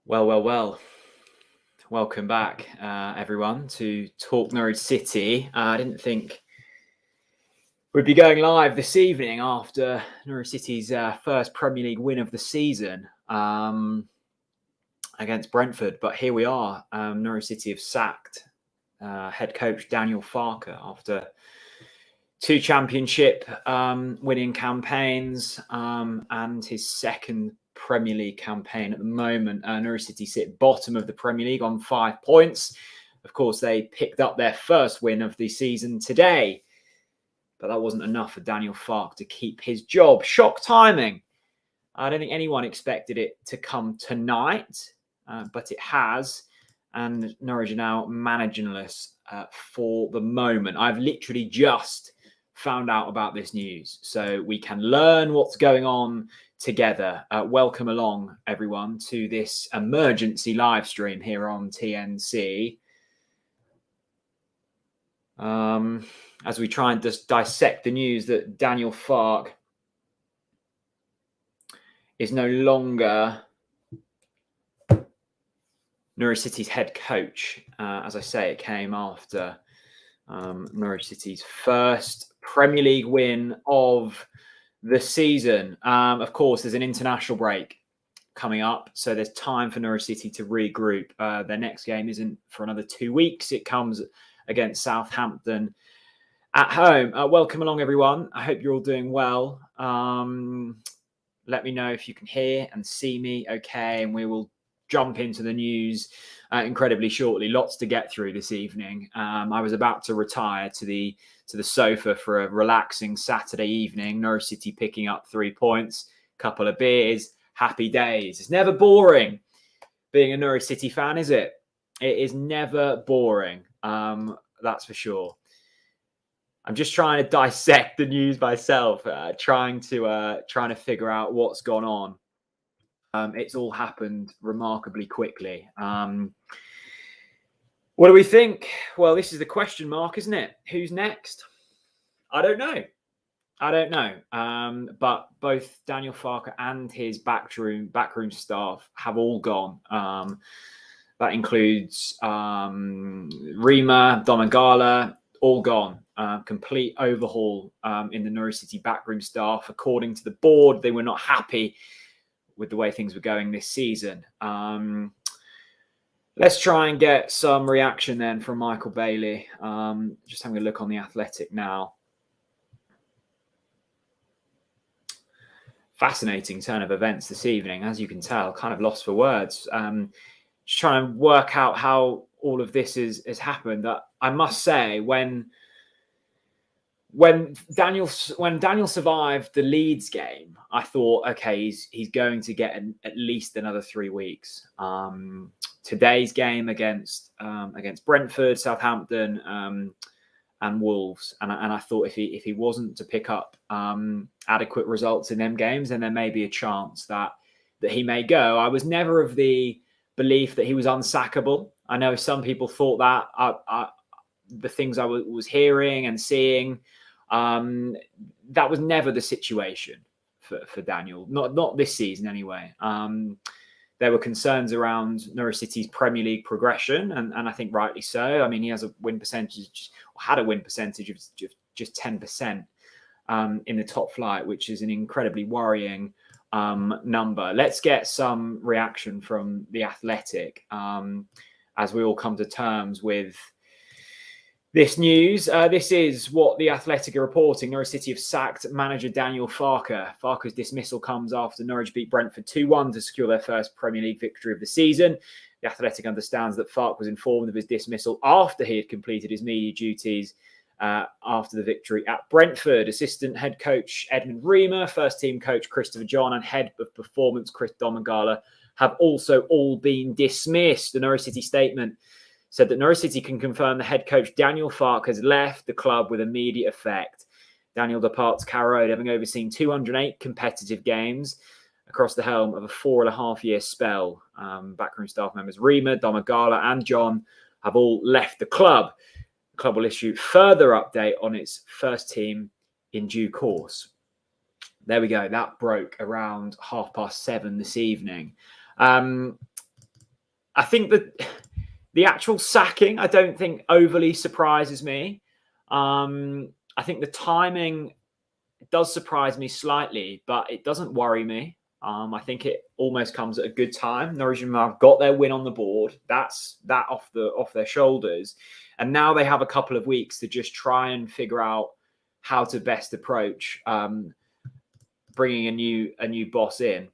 Well. Welcome back, everyone, to Talk Norwich City. I didn't think we'd be going live this evening after Norwich City's first Premier League win of the season against Brentford, but here we are. Norwich City have sacked head coach Daniel Farke after two championship winning campaigns and his second Premier League campaign at the moment. Norwich City sit bottom of the Premier League on 5 points. Of course, they picked up their first win of the season today, but that wasn't enough for Daniel Farke to keep his job. Shock timing. I don't think anyone expected it to come tonight, but it has. And Norwich are now managerless for the moment. I've literally just found out about this news, so we can learn what's going on together. Welcome along, everyone, to this emergency live stream here on TNC. As we try and just dissect the news that Daniel Farke is no longer Norwich City's head coach. As I say, it came after Norwich City's first Premier League win of the season. Of course, there's an international break coming up, so there's time for Norwich City to regroup. Their next game isn't for another 2 weeks. It comes against Southampton at home. Welcome along, everyone. I hope you're all doing well. Let me know if you can hear and see me okay, and we will jump into the news incredibly shortly. Lots to get through this evening. I was about to retire to the sofa for a relaxing Saturday evening. Norwich City picking up 3 points, couple of beers, happy days. It's never boring being a Norwich City fan, is it? It is never boring. That's for sure. I'm just trying to dissect the news myself, trying to figure out what's gone on. It's all happened remarkably quickly. What do we think? Well, this is the question mark, isn't it? Who's next? I don't know. But both Daniel Farke and his backroom staff have all gone. That includes Rima, Domagala, all gone. Complete overhaul in the Norwich City backroom staff. According to the board, they were not happy with the way things were going this season. Let's try and get some reaction then from Michael Bailey. Just having a look on The Athletic now. Fascinating turn of events this evening, as you can tell, kind of lost for words. Just trying to work out how all of this has happened. I must say, when Daniel survived the Leeds game, I thought, okay, he's going to get at least another 3 weeks. Today's game against Brentford, Southampton, and Wolves, and I thought if he wasn't to pick up adequate results in them games, then there may be a chance that he may go. I was never of the belief that he was unsackable. I know some people thought that. The things I was hearing and seeing, that was never the situation for Daniel. Not this season anyway. There were concerns around Norwich City's Premier League progression, and I think rightly so. I mean, he has a win percentage, or had a win percentage of just 10% in the top flight, which is an incredibly worrying number. Let's get some reaction from The Athletic as we all come to terms with this news. This is what The Athletic are reporting. Norwich City have sacked manager Daniel Farke. Farke's dismissal comes after Norwich beat Brentford 2-1 to secure their first Premier League victory of the season. The Athletic understands that Farke was informed of his dismissal after he had completed his media duties after the victory at Brentford. Assistant head coach Edmund Rima, first team coach Christopher John, and head of performance Chris Domagala have also all been dismissed. The Norwich City statement said that Norwich City can confirm the head coach Daniel Farke has left the club with immediate effect. Daniel departs Carrow Road, having overseen 208 competitive games across the helm of a 4.5-year spell. Backroom staff members Rima, Domagala and John have all left the club. The club will issue further update on its first team in due course. There we go. That broke around 7:30 this evening. I think that the actual sacking, I don't think overly surprises me. I think the timing does surprise me slightly, but it doesn't worry me. I think it almost comes at a good time. Norwich have got their win on the board. That's that off their shoulders, and now they have a couple of weeks to just try and figure out how to best approach bringing a new boss in.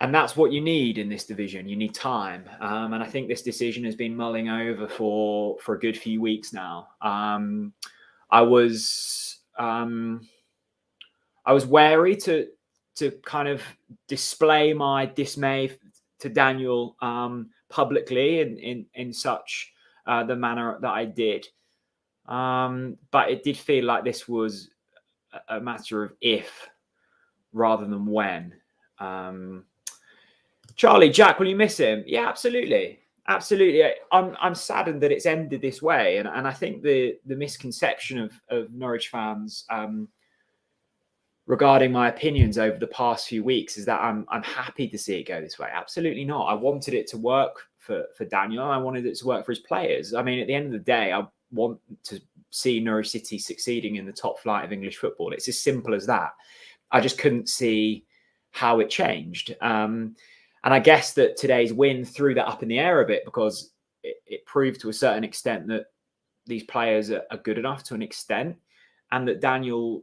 And that's what you need in this division. You need time, and I think this decision has been mulling over for a good few weeks now. I was wary to kind of display my dismay to Daniel publicly in such the manner that I did. But it did feel like this was a matter of if rather than when. Charlie, Jack, will you miss him? Yeah, absolutely. Absolutely. I'm saddened that it's ended this way. And I think the misconception of Norwich fans regarding my opinions over the past few weeks is that I'm happy to see it go this way. Absolutely not. I wanted it to work for Daniel. I wanted it to work for his players. I mean, at the end of the day, I want to see Norwich City succeeding in the top flight of English football. It's as simple as that. I just couldn't see how it changed. And I guess that today's win threw that up in the air a bit, because it proved to a certain extent that these players are good enough to an extent, and that Daniel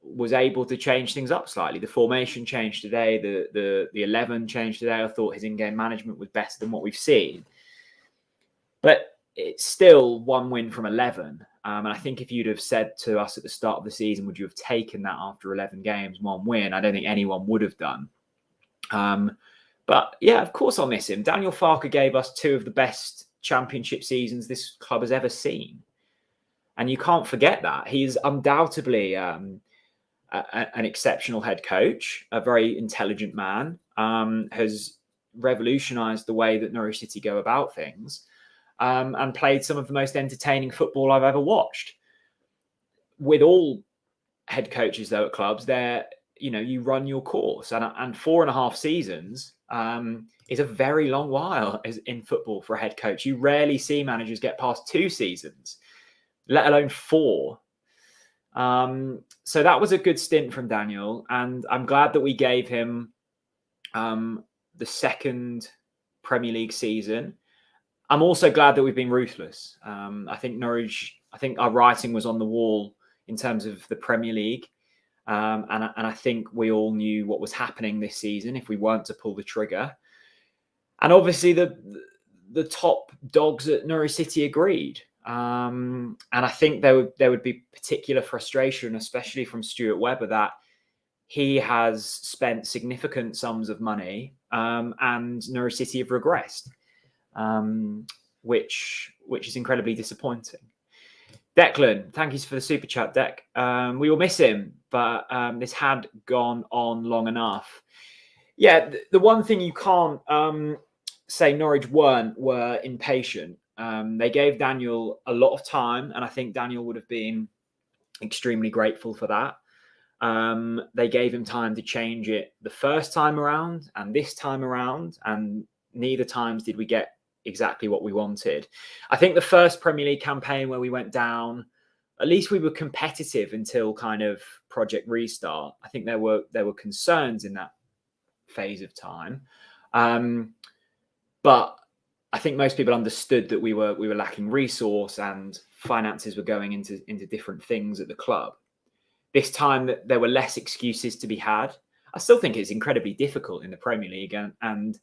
was able to change things up slightly. The formation changed today. The 11 changed today. I thought his in-game management was better than what we've seen. But it's still one win from 11. And I think if you'd have said to us at the start of the season, would you have taken that after 11 games, one win? I don't think anyone would have done. But yeah, of course I'll miss him. Daniel Farke gave us two of the best championship seasons this club has ever seen. And you can't forget that. He's undoubtedly an exceptional head coach, a very intelligent man, has revolutionised the way that Norwich City go about things, and played some of the most entertaining football I've ever watched. With all head coaches, though, at clubs, you run your course, and 4.5 seasons is a very long while in football for a head coach. You rarely see managers get past 2 seasons, let alone 4. So that was a good stint from Daniel, and I'm glad that we gave him the second Premier League season. I'm also glad that we've been ruthless. I think our writing was on the wall in terms of the Premier League. And I think we all knew what was happening this season if we weren't to pull the trigger. And obviously the top dogs at Norwich City agreed. And I think there would be particular frustration, especially from Stuart Webber, that he has spent significant sums of money and Norwich City have regressed, which is incredibly disappointing. Declan, thank you for the super chat, Dec. We will miss him, but this had gone on long enough. Yeah, the one thing you can't say Norwich were impatient. They gave Daniel a lot of time, and I think Daniel would have been extremely grateful for that. They gave him time to change it the first time around and this time around, and neither times did we get exactly what we wanted. I think the first Premier League campaign where we went down, at least we were competitive until kind of Project Restart. I think there were concerns in that phase of time, but I think most people understood that we were lacking resource and finances were going into different things at the club. This time that there were less excuses to be had. I still think it's incredibly difficult in the Premier League, and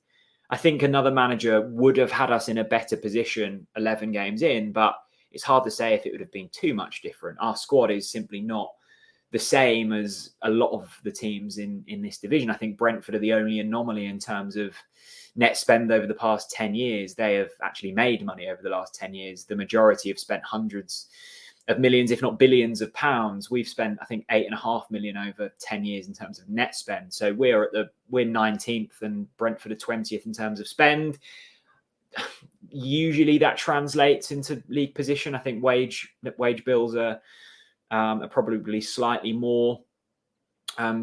I think another manager would have had us in a better position 11 games in, but it's hard to say if it would have been too much different. Our squad is simply not the same as a lot of the teams in this division. I think Brentford are the only anomaly in terms of net spend over the past 10 years. They have actually made money over the last 10 years. The majority have spent hundreds of millions, if not billions of pounds. We've spent, I think, 8.5 million over 10 years in terms of net spend. So we're 19th and Brentford are 20th in terms of spend. Usually that translates into league position. I think wage bills are probably slightly more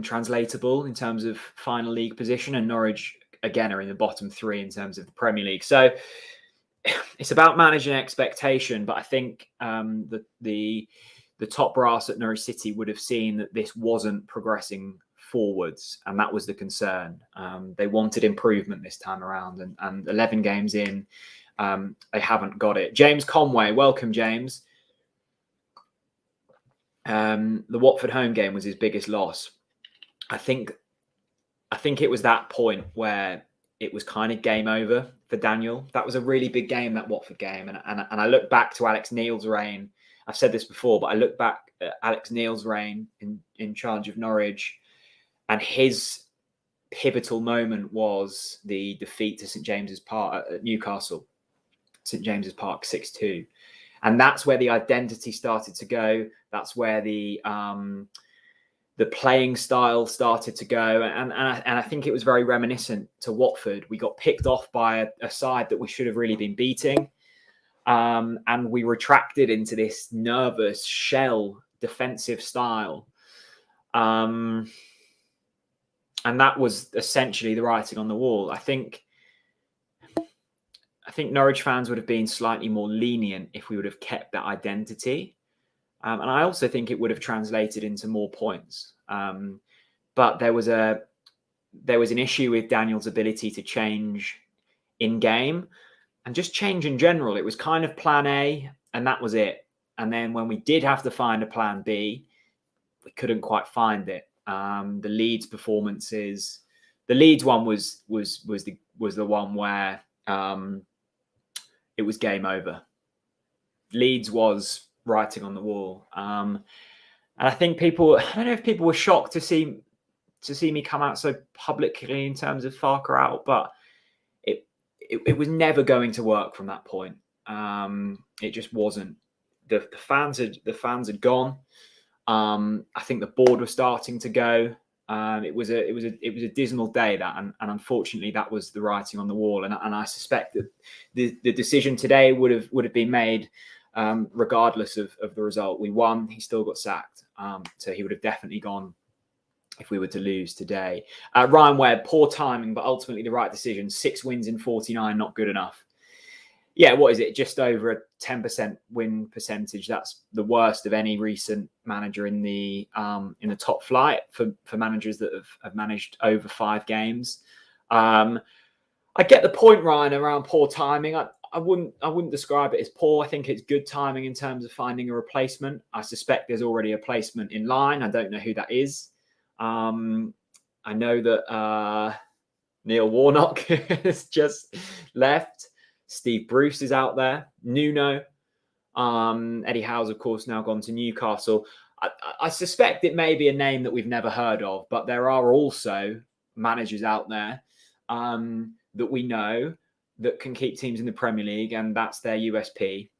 translatable in terms of final league position, and Norwich again are in the bottom 3 in terms of the Premier League. So it's about managing expectation. But I think the top brass at Norwich City would have seen that this wasn't progressing forwards, and that was the concern. They wanted improvement this time around, and 11 games in, they haven't got it. James Conway, welcome, James. The Watford home game was his biggest loss. I think it was that point where it was kind of game over for Daniel. That was a really big game, that Watford game, and I look back to Alex Neil's reign. I've said this before, but I look back at Alex Neil's reign in charge of Norwich, and his pivotal moment was the defeat to St James's Park at Newcastle, St James's Park 6-2. And that's where the identity started to go. That's where the playing style started to go. And I think it was very reminiscent to Watford. We got picked off by a side that we should have really been beating. And we retracted into this nervous shell defensive style. And that was essentially the writing on the wall. I think Norwich fans would have been slightly more lenient if we would have kept that identity. And I also think it would have translated into more points. But there was an issue with Daniel's ability to change in game and just change in general. It was kind of plan A, and that was it. And then when we did have to find a plan B, we couldn't quite find it. The Leeds performances, the Leeds one was the one where it was game over. Leeds was writing on the wall, and I think I don't know if people were shocked to see me come out so publicly in terms of Farke out, but it was never going to work from that point. It just wasn't. The fans had gone. I think the board was starting to go. It was a dismal day, that, and unfortunately that was the writing on the wall. And I suspect that the decision today would have been made regardless of the result. We won. He still got sacked, so he would have definitely gone if we were to lose today. Ryan Webb, poor timing, but ultimately the right decision. 6 wins in 49, not good enough. Yeah, what is it? Just over a 10% win percentage. That's the worst of any recent manager in the top flight for managers that have managed over 5 games. I get the point, Ryan, around poor timing. I wouldn't describe it as poor. I think it's good timing in terms of finding a replacement. I suspect there's already a placement in line. I don't know who that is. I know that Neil Warnock has just left. Steve Bruce is out there. Nuno. Eddie Howe's, of course, now gone to Newcastle. I suspect it may be a name that we've never heard of, but there are also managers out there that we know that can keep teams in the Premier League, and that's their USP.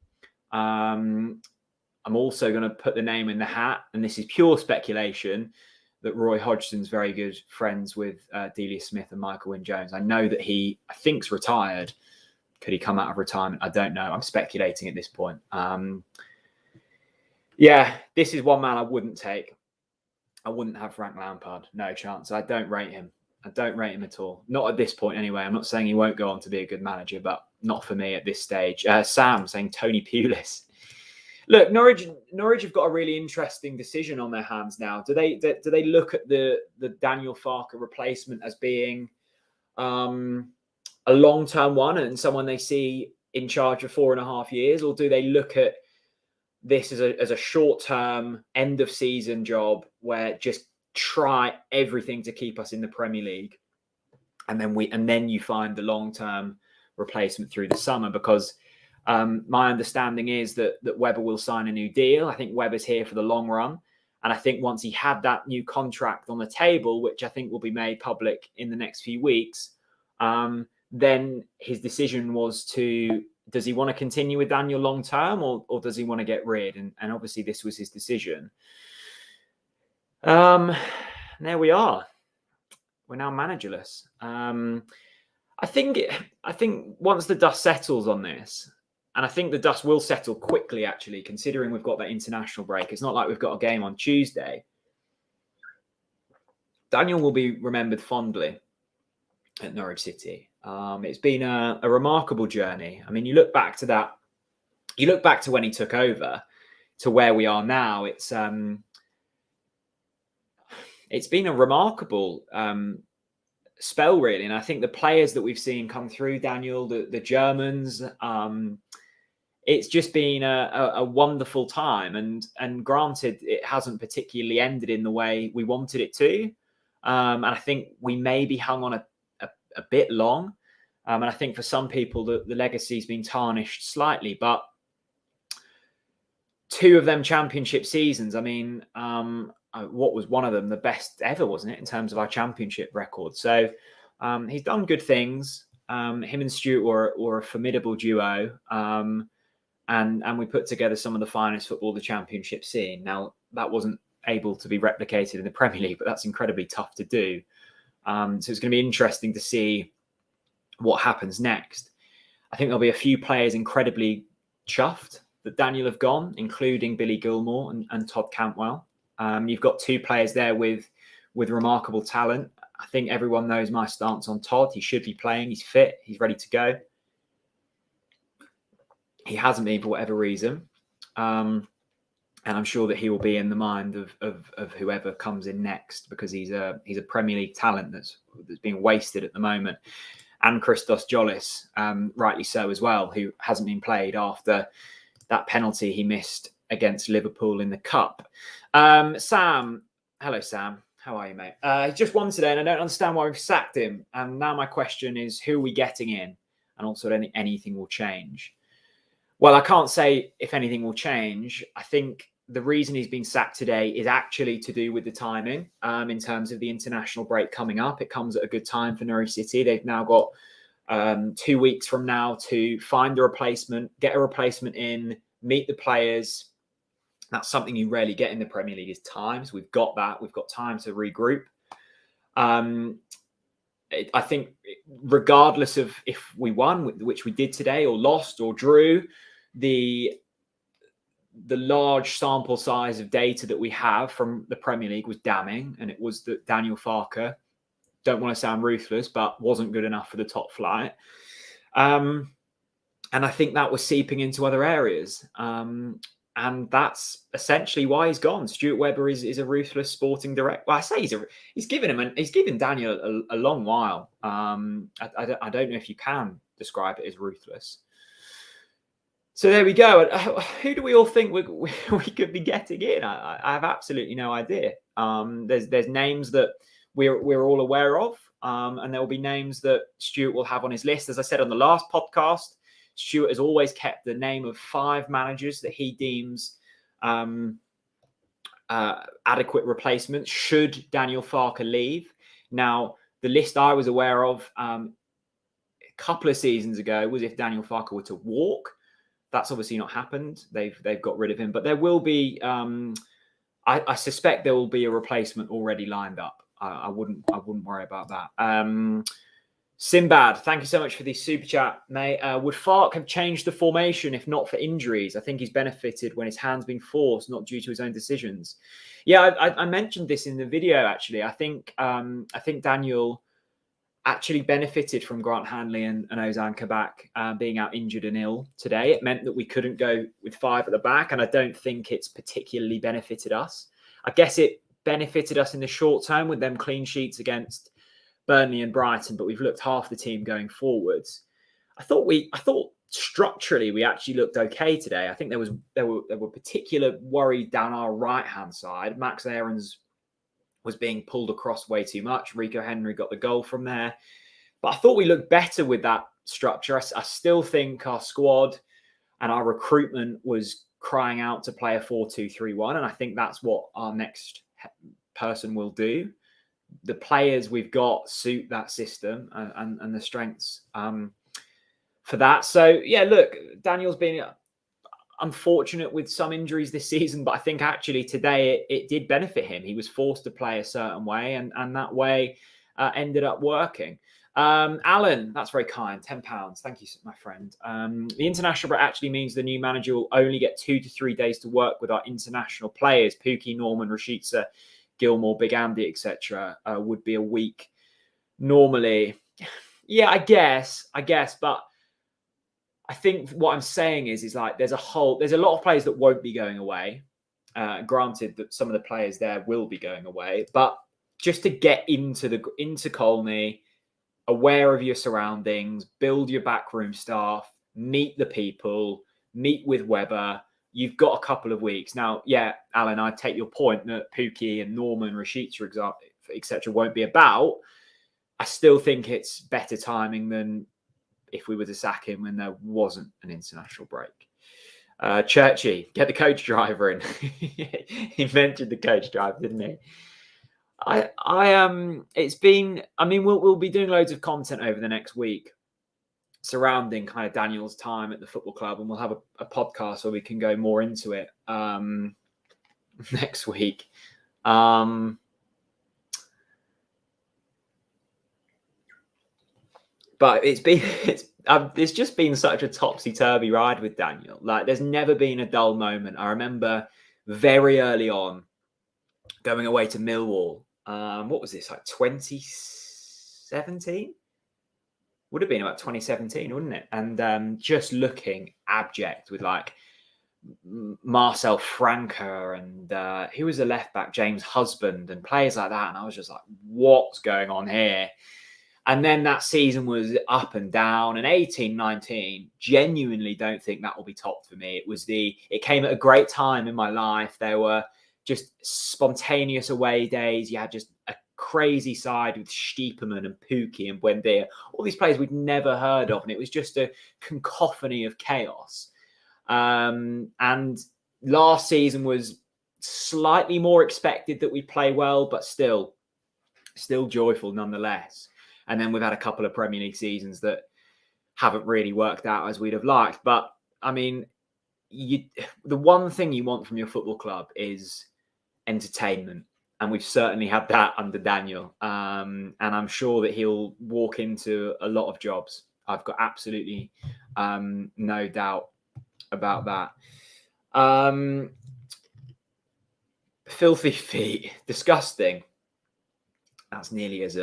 I'm also going to put the name in the hat, and this is pure speculation, that Roy Hodgson's very good friends with Delia Smith and Michael Wynne-Jones. I know that I think's retired. Could he come out of retirement? I don't know. I'm speculating at this point. Yeah, this is one man I wouldn't take. I wouldn't have Frank Lampard. No chance. I don't rate him. I don't rate him at all. Not at this point anyway. I'm not saying he won't go on to be a good manager, but not for me at this stage. Sam saying Tony Pulis. Look, Norwich have got a really interesting decision on their hands now. Do they look at the Daniel Farke replacement as being a long-term one and someone they see in charge for 4.5 years, or do they look at this as a short-term end of season job where just try everything to keep us in the Premier League, and then you find the long-term replacement through the summer? Because my understanding is that Webber will sign a new deal. I think Webber's here for the long run, and I think once he had that new contract on the table, which I think will be made public in the next few weeks, then his decision was does he want to continue with Daniel long term, or does he want to get rid? And obviously this was his decision. There we are. We're now managerless. I think once the dust settles on this, and I think the dust will settle quickly, actually, considering we've got that international break. It's not like we've got a game on Tuesday. Daniel will be remembered fondly. at Norwich City. It's been a remarkable journey. I mean, you look back to that. You look back to when he took over to where we are now. It's been a remarkable spell, really. And I think the players that we've seen come through, Daniel, the Germans, it's just been a wonderful time. And granted, it hasn't particularly ended in the way we wanted it to. And I think we maybe hung on a bit long. And I think for some people, the legacy's been tarnished slightly. But 2 of them championship seasons, I mean, what was one of them? The best ever, wasn't it, in terms of our championship record? So he's done good things. Him and Stuart were a formidable duo. And we put together some of the finest football the championship scene. Now, that wasn't able to be replicated in the Premier League, but that's incredibly tough to do. So it's going to be interesting to see what happens next. I think there'll be a few players incredibly chuffed that Daniel have gone, including Billy Gilmore and Todd Cantwell. You've got 2 players there with remarkable talent. I think everyone knows my stance on Todd. He should be playing. He's fit. He's ready to go. He hasn't been for whatever reason. And I'm sure that he will be in the mind of whoever comes in next, because he's a Premier League talent that's being wasted at the moment. And Christos Jolis, rightly so as well, who hasn't been played after that penalty he missed against Liverpool in the Cup. Sam, hello, Sam. How are you, mate? He's just won today, and I don't understand why we've sacked him. And now my question is, who are we getting in? And also, anything will change. Well, I can't say if anything will change. I think the reason he's been sacked today is actually to do with the timing in terms of the international break coming up. It comes at a good time for Norwich City. They've now got 2 weeks from now to find a replacement, get a replacement in, meet the players. That's something you rarely get in the Premier League, is time. So we've got that. We've got time to regroup. I think regardless of if we won, which we did today, or lost or drew, the large sample size of data that we have from the Premier League was damning. And it was that Daniel Farke, don't want to sound ruthless, but wasn't good enough for the top flight. And I think that was seeping into other areas. And that's essentially why he's gone. Stuart Webber is a ruthless sporting director. Well, I say he's given Daniel a long while. I don't know if you can describe it as ruthless. So there we go. Who do we all think we could be getting in? I have absolutely no idea. There's names that we're all aware of, and there will be names that Stuart will have on his list. As I said on the last podcast, Stuart has always kept the name of 5 managers that he deems adequate replacements should Daniel Farke leave. Now, the list I was aware of a couple of seasons ago was if Daniel Farke were to walk. That's obviously not happened. They've got rid of him, but there will be. I suspect there will be a replacement already lined up. I wouldn't worry about that. Sinbad, thank you so much for the super chat, mate. Would Farke have changed the formation if not for injuries? I think he's benefited when his hand's been forced, not due to his own decisions. Yeah, I mentioned this in the video, actually. I think Daniel actually benefited from Grant Hanley and Ozan Kabak being out injured and ill today. It meant that we couldn't go with 5 at the back, and I don't think it's particularly benefited us. I guess it benefited us in the short term with them clean sheets against Burnley and Brighton, but we've looked half the team going forwards. I thought structurally we actually looked okay today. I think there were particular worries down our right hand side. Max Aarons was being pulled across way too much. Rico Henry got the goal from there, but I thought we looked better with that structure. I still think our squad and our recruitment was crying out to play a 4-2-3-1, and I think that's what our next person will do. The players we've got suit that system and the strengths for that. So, yeah, look, Daniel's been unfortunate with some injuries this season, but I think actually today it did benefit him. He was forced to play a certain way, and that way ended up working. Alan, that's very kind. £10. Thank you, my friend. The international break actually means the new manager will only get 2 to 3 days to work with our international players. Pukki, Norman, Rashica, Gilmore, Big Andy, etc. Would be a week normally. Yeah, I guess, but I think what I'm saying is like there's a lot of players that won't be going away. Granted that some of the players there will be going away, but just to get into Colney, aware of your surroundings, build your backroom staff, meet the people, meet with Webber. You've got a couple of weeks now. Yeah, Alan, I take your point that Pookie and Norman, Rashica, etc., won't be about. I still think it's better timing than if we were to sack him when there wasn't an international break. Churchy, get the coach driver in. He mentioned the coach driver, didn't he? It's been. I mean, we'll be doing loads of content over the next week surrounding kind of Daniel's time at the football club, and we'll have a podcast where we can go more into it next week. But it's just been such a topsy-turvy ride with Daniel. Like, there's never been a dull moment. I remember very early on going away to Millwall. What was this, like 2017? Would have been about 2017, wouldn't it? And just looking abject with like Marcel Franca and who was the left back, James Husband, and players like that. And I was just like, what's going on here? And then that season was up and down, and 18-19, genuinely don't think that will be topped for me. It came at a great time in my life. There were just spontaneous away days. You had just a crazy side with Stiepermann and Pookie and Buendia, all these players we'd never heard of. And it was just a cacophony of chaos. And last season was slightly more expected that we play well, but still joyful nonetheless. And then we've had a couple of Premier League seasons that haven't really worked out as we'd have liked. But I mean, the one thing you want from your football club is entertainment. And we've certainly had that under Daniel. And I'm sure that he'll walk into a lot of jobs. I've got absolutely no doubt about that. Filthy feet. Disgusting. That's nearly as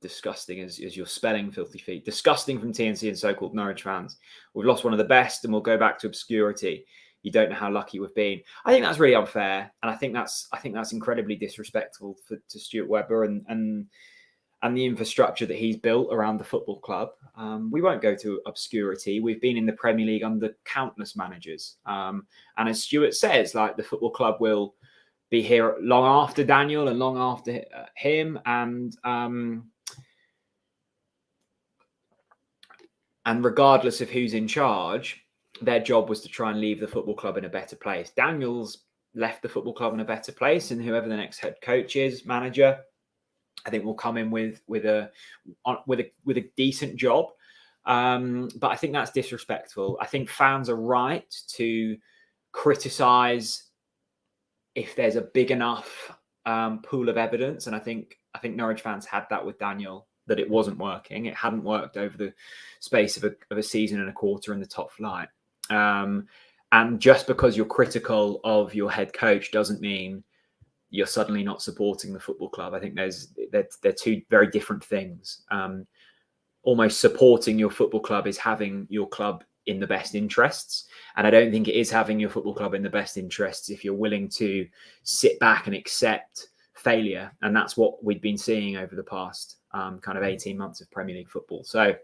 disgusting as you're spelling filthy feet. Disgusting from TNC and so-called Norwich fans. We've lost one of the best and we'll go back to obscurity. You don't know how lucky we've been. I think that's really unfair, and I think that's incredibly disrespectful to Stuart Webber and the infrastructure that he's built around the football club. We won't go to obscurity. We've been in the Premier League under countless managers, and as Stuart says, like, the football club will be here long after Daniel and long after him, and regardless of who's in charge, their job was to try and leave the football club in a better place. Daniel's left the football club in a better place, and whoever the next head coach is, manager, I think will come in with a decent job. But I think that's disrespectful. I think fans are right to criticize if there's a big enough pool of evidence, and I think Norwich fans had that with Daniel, that it wasn't working. It hadn't worked over the space of a season and a quarter in the top flight. And just because you're critical of your head coach doesn't mean you're suddenly not supporting the football club. I think they're two very different things. Almost supporting your football club is having your club in the best interests. And I don't think it is having your football club in the best interests if you're willing to sit back and accept failure. And that's what we've been seeing over the past kind of 18 months of Premier League football. So,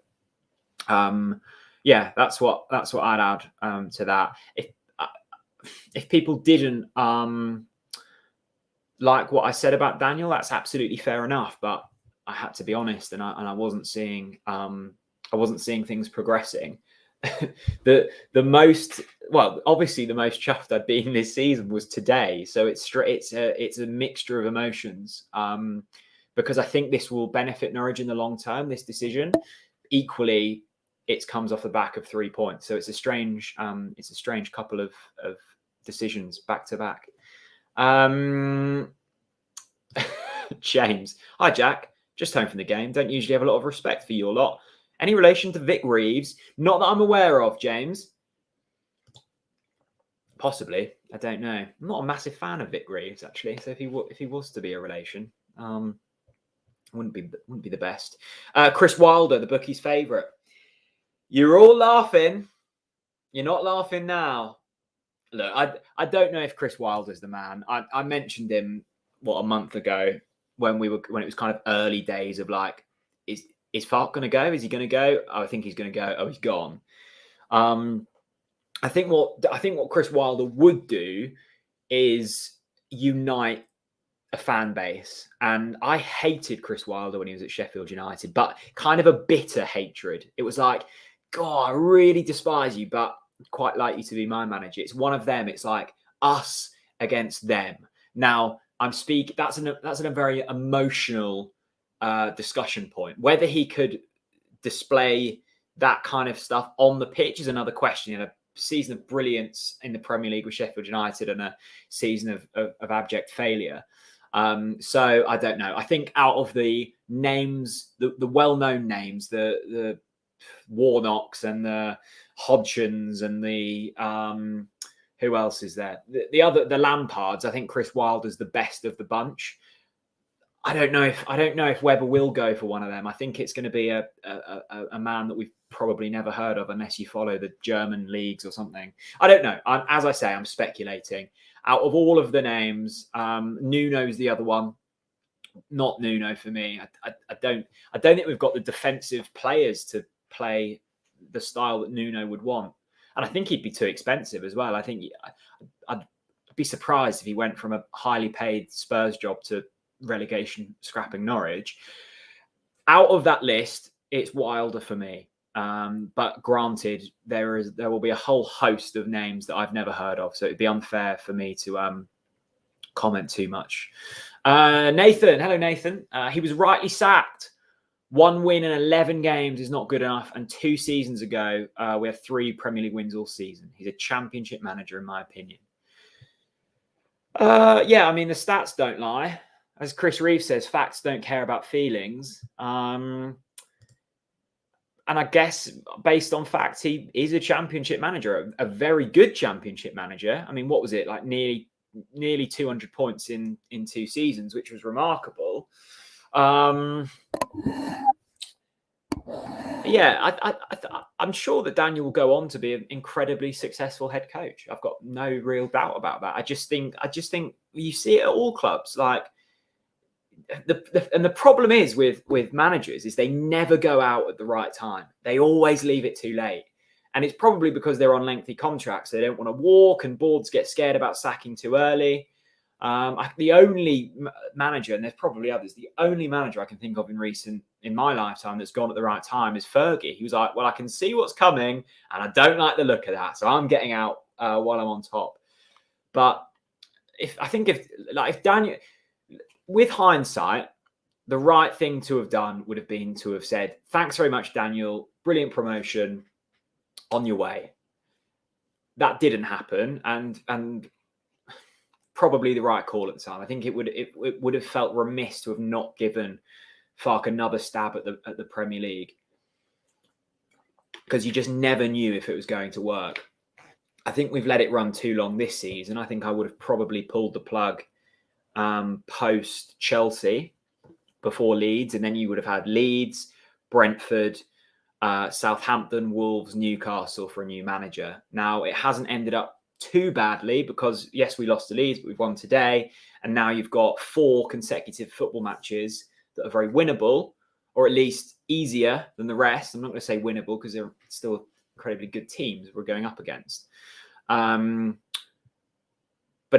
yeah, that's what I'd add to that. If people didn't like what I said about Daniel, that's absolutely fair enough. But I had to be honest, and I wasn't seeing things progressing. the most, well, obviously the most chuffed I'd been this season was today. So it's a mixture of emotions, because I think this will benefit Norwich in the long term, this decision. Equally, it comes off the back of 3 points, so it's a strange couple of decisions back to back. James, hi Jack, just home from the game. Don't usually have a lot of respect for you a lot. Any relation to Vic Reeves? Not that I'm aware of, James. Possibly, I don't know. I'm not a massive fan of Vic Reeves, actually. So if he was to be a relation, Wouldn't be the best. Chris Wilder, the bookie's favourite. You're all laughing. You're not laughing now. Look, I don't know if Chris Wilder's the man. I mentioned him a month ago when it was kind of early days of like, is Farke going to go? Is he going to go? Oh, I think he's going to go. Oh, he's gone. I think what Chris Wilder would do is unite a fan base. And I hated Chris Wilder when he was at Sheffield United, but kind of a bitter hatred. It was like, God, I really despise you, but quite like you to be my manager. It's one of them. It's like us against them. Now I'm speaking. That's a very emotional discussion point. Whether he could display that kind of stuff on the pitch is another question. In a season of brilliance in the Premier League with Sheffield United and a season of abject failure. So I don't know. I think out of the names, the well-known names, the Warnocks and the Hodgsons and the who else is there? The Lampards. I think Chris Wilder's the best of the bunch. I don't know if Webber will go for one of them. I think it's going to be a man that we've probably never heard of unless you follow the German leagues or something. I don't know. As I say, I'm speculating. Out of all of the names, Nuno's the other one. Not Nuno for me. I don't think we've got the defensive players to play the style that Nuno would want. And I think he'd be too expensive as well. I think I'd be surprised if he went from a highly paid Spurs job to relegation scrapping Norwich. Out of that list, it's Wilder for me. But granted, there will be a whole host of names that I've never heard of, so it'd be unfair for me to comment too much. Nathan, hello Nathan. He was rightly sacked. 1 win in 11 games is not good enough. And 2 seasons ago, we have 3 Premier League wins all season. He's a championship manager, in my opinion. Yeah, I mean, the stats don't lie. As Chris Reeves says, facts don't care about feelings. And I guess based on facts, he is a championship manager, a very good championship manager. I mean, what was it? Like nearly 200 points in 2 seasons, which was remarkable. Yeah, I'm sure that Daniel will go on to be an incredibly successful head coach. I've got no real doubt about that. I just think you see it at all clubs. Like the problem is with managers is they never go out at the right time. They always leave it too late. And it's probably because they're on lengthy contracts. They don't want to walk, and boards get scared about sacking too early. The only manager, and there's probably others, the only manager I can think of in my lifetime that's gone at the right time is Fergie. He was like, well, I can see what's coming and I don't like the look of that, so I'm getting out while I'm on top. But if Daniel, with hindsight, the right thing to have done would have been to have said, thanks very much, Daniel, brilliant promotion, on your way. That didn't happen, and probably the right call at the time. I think it would have felt remiss to have not given Farke another stab at the Premier League, because you just never knew if it was going to work. I think we've let it run too long this season. I think I would have probably pulled the plug post Chelsea before Leeds, and then you would have had Leeds, Brentford, Southampton, Wolves, Newcastle for a new manager. Now, it hasn't ended up too badly because, yes, we lost to Leeds, but we've won today. And now you've got 4 consecutive football matches that are very winnable, or at least easier than the rest. I'm not going to say winnable because they're still incredibly good teams we're going up against. But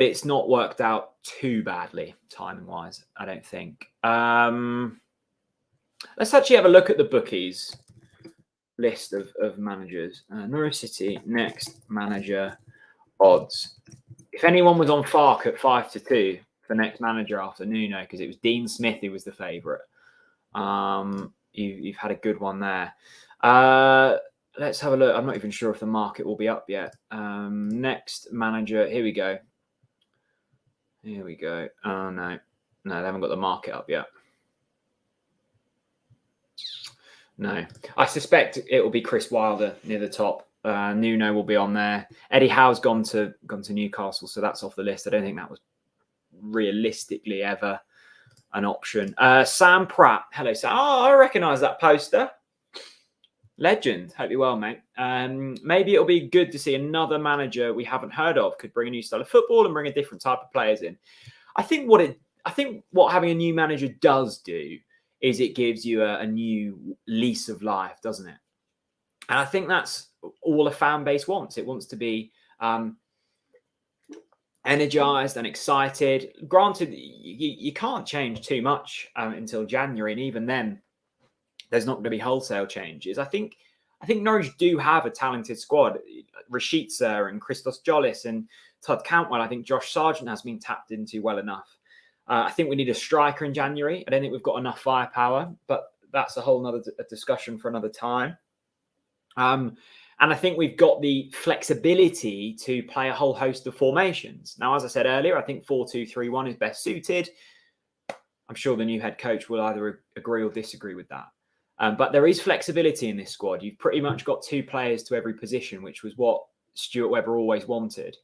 it's not worked out too badly, timing-wise, I don't think. Let's actually have a look at the bookies list of managers. Norwich City, next manager odds. If anyone was on Farke at 5-2 for next manager after Nuno, because it was Dean Smith who was the favourite. You've had a good one there. Let's have a look. I'm not even sure if the market will be up yet. Next manager. Here we go. Oh, no, they haven't got the market up yet. No, I suspect it will be Chris Wilder near the top. Nuno will be on there. Eddie Howe's gone to Newcastle, so that's off the list. I don't think that was realistically ever an option. Sam Pratt. Hello, Sam. Oh, I recognise that poster. Legend. Hope you're well, mate. Maybe it'll be good to see another manager we haven't heard of. Could bring a new style of football and bring a different type of players in. I think what having a new manager does do is it gives you a new lease of life, doesn't it? And I think that's all a fan base wants. It wants to be energized and excited. Granted, you can't change too much until January, and even then, there's not going to be wholesale changes. I think Norwich do have a talented squad. Rashica and Christos Jolis and Todd Cantwell. I think Josh Sargent has been tapped into well enough. I think we need a striker in January. I don't think we've got enough firepower, but that's a whole nother discussion for another time. And I think we've got the flexibility to play a whole host of formations. Now, as I said earlier, I think 4-2-3-1 is best suited. I'm sure the new head coach will either agree or disagree with that. But there is flexibility in this squad. You've pretty much got 2 players to every position, which was what Stuart Webber always wanted,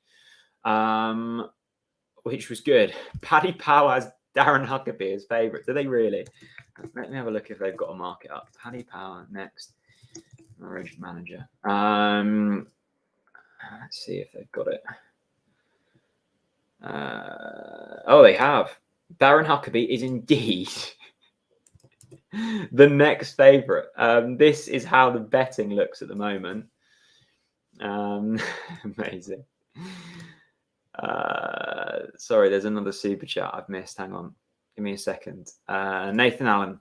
which was good. Paddy Power has Darren Huckabee as favourite. Do they really? Let me have a look if they've got to mark it up. Paddy Power next. Norwich manager. Let's see if they've got it. They have. Darren Huckabee is indeed the next favourite. This is how the betting looks at the moment. Amazing. Sorry, there's another super chat I've missed. Hang on. Give me a second. Nathan Allen.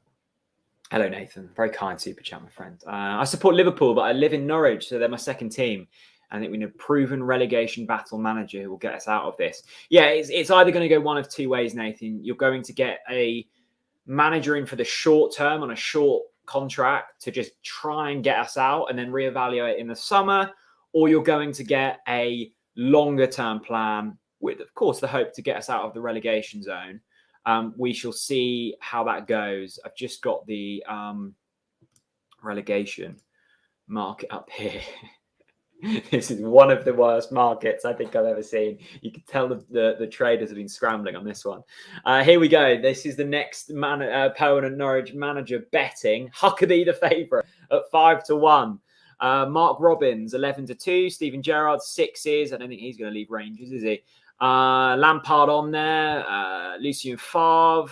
Hello, Nathan. Very kind super chat, my friend. I support Liverpool, but I live in Norwich, so they're my second team. I think we need a proven relegation battle manager who will get us out of this. Yeah, it's either going to go one of 2 ways, Nathan. You're going to get a manager in for the short term on a short contract to just try and get us out and then reevaluate in the summer, or you're going to get a longer term plan with, of course, the hope to get us out of the relegation zone. We shall see how that goes. I've just got the relegation market up here. This is one of the worst markets I think I've ever seen. You can tell the traders have been scrambling on this one. Here we go. This is the next permanent Norwich manager betting. Huckabee the favourite at 5-1. Mark Robbins 11-2. Stephen Gerrard 6s. I don't think he's going to leave Rangers, is he? Lampard on there. Lucien Favre.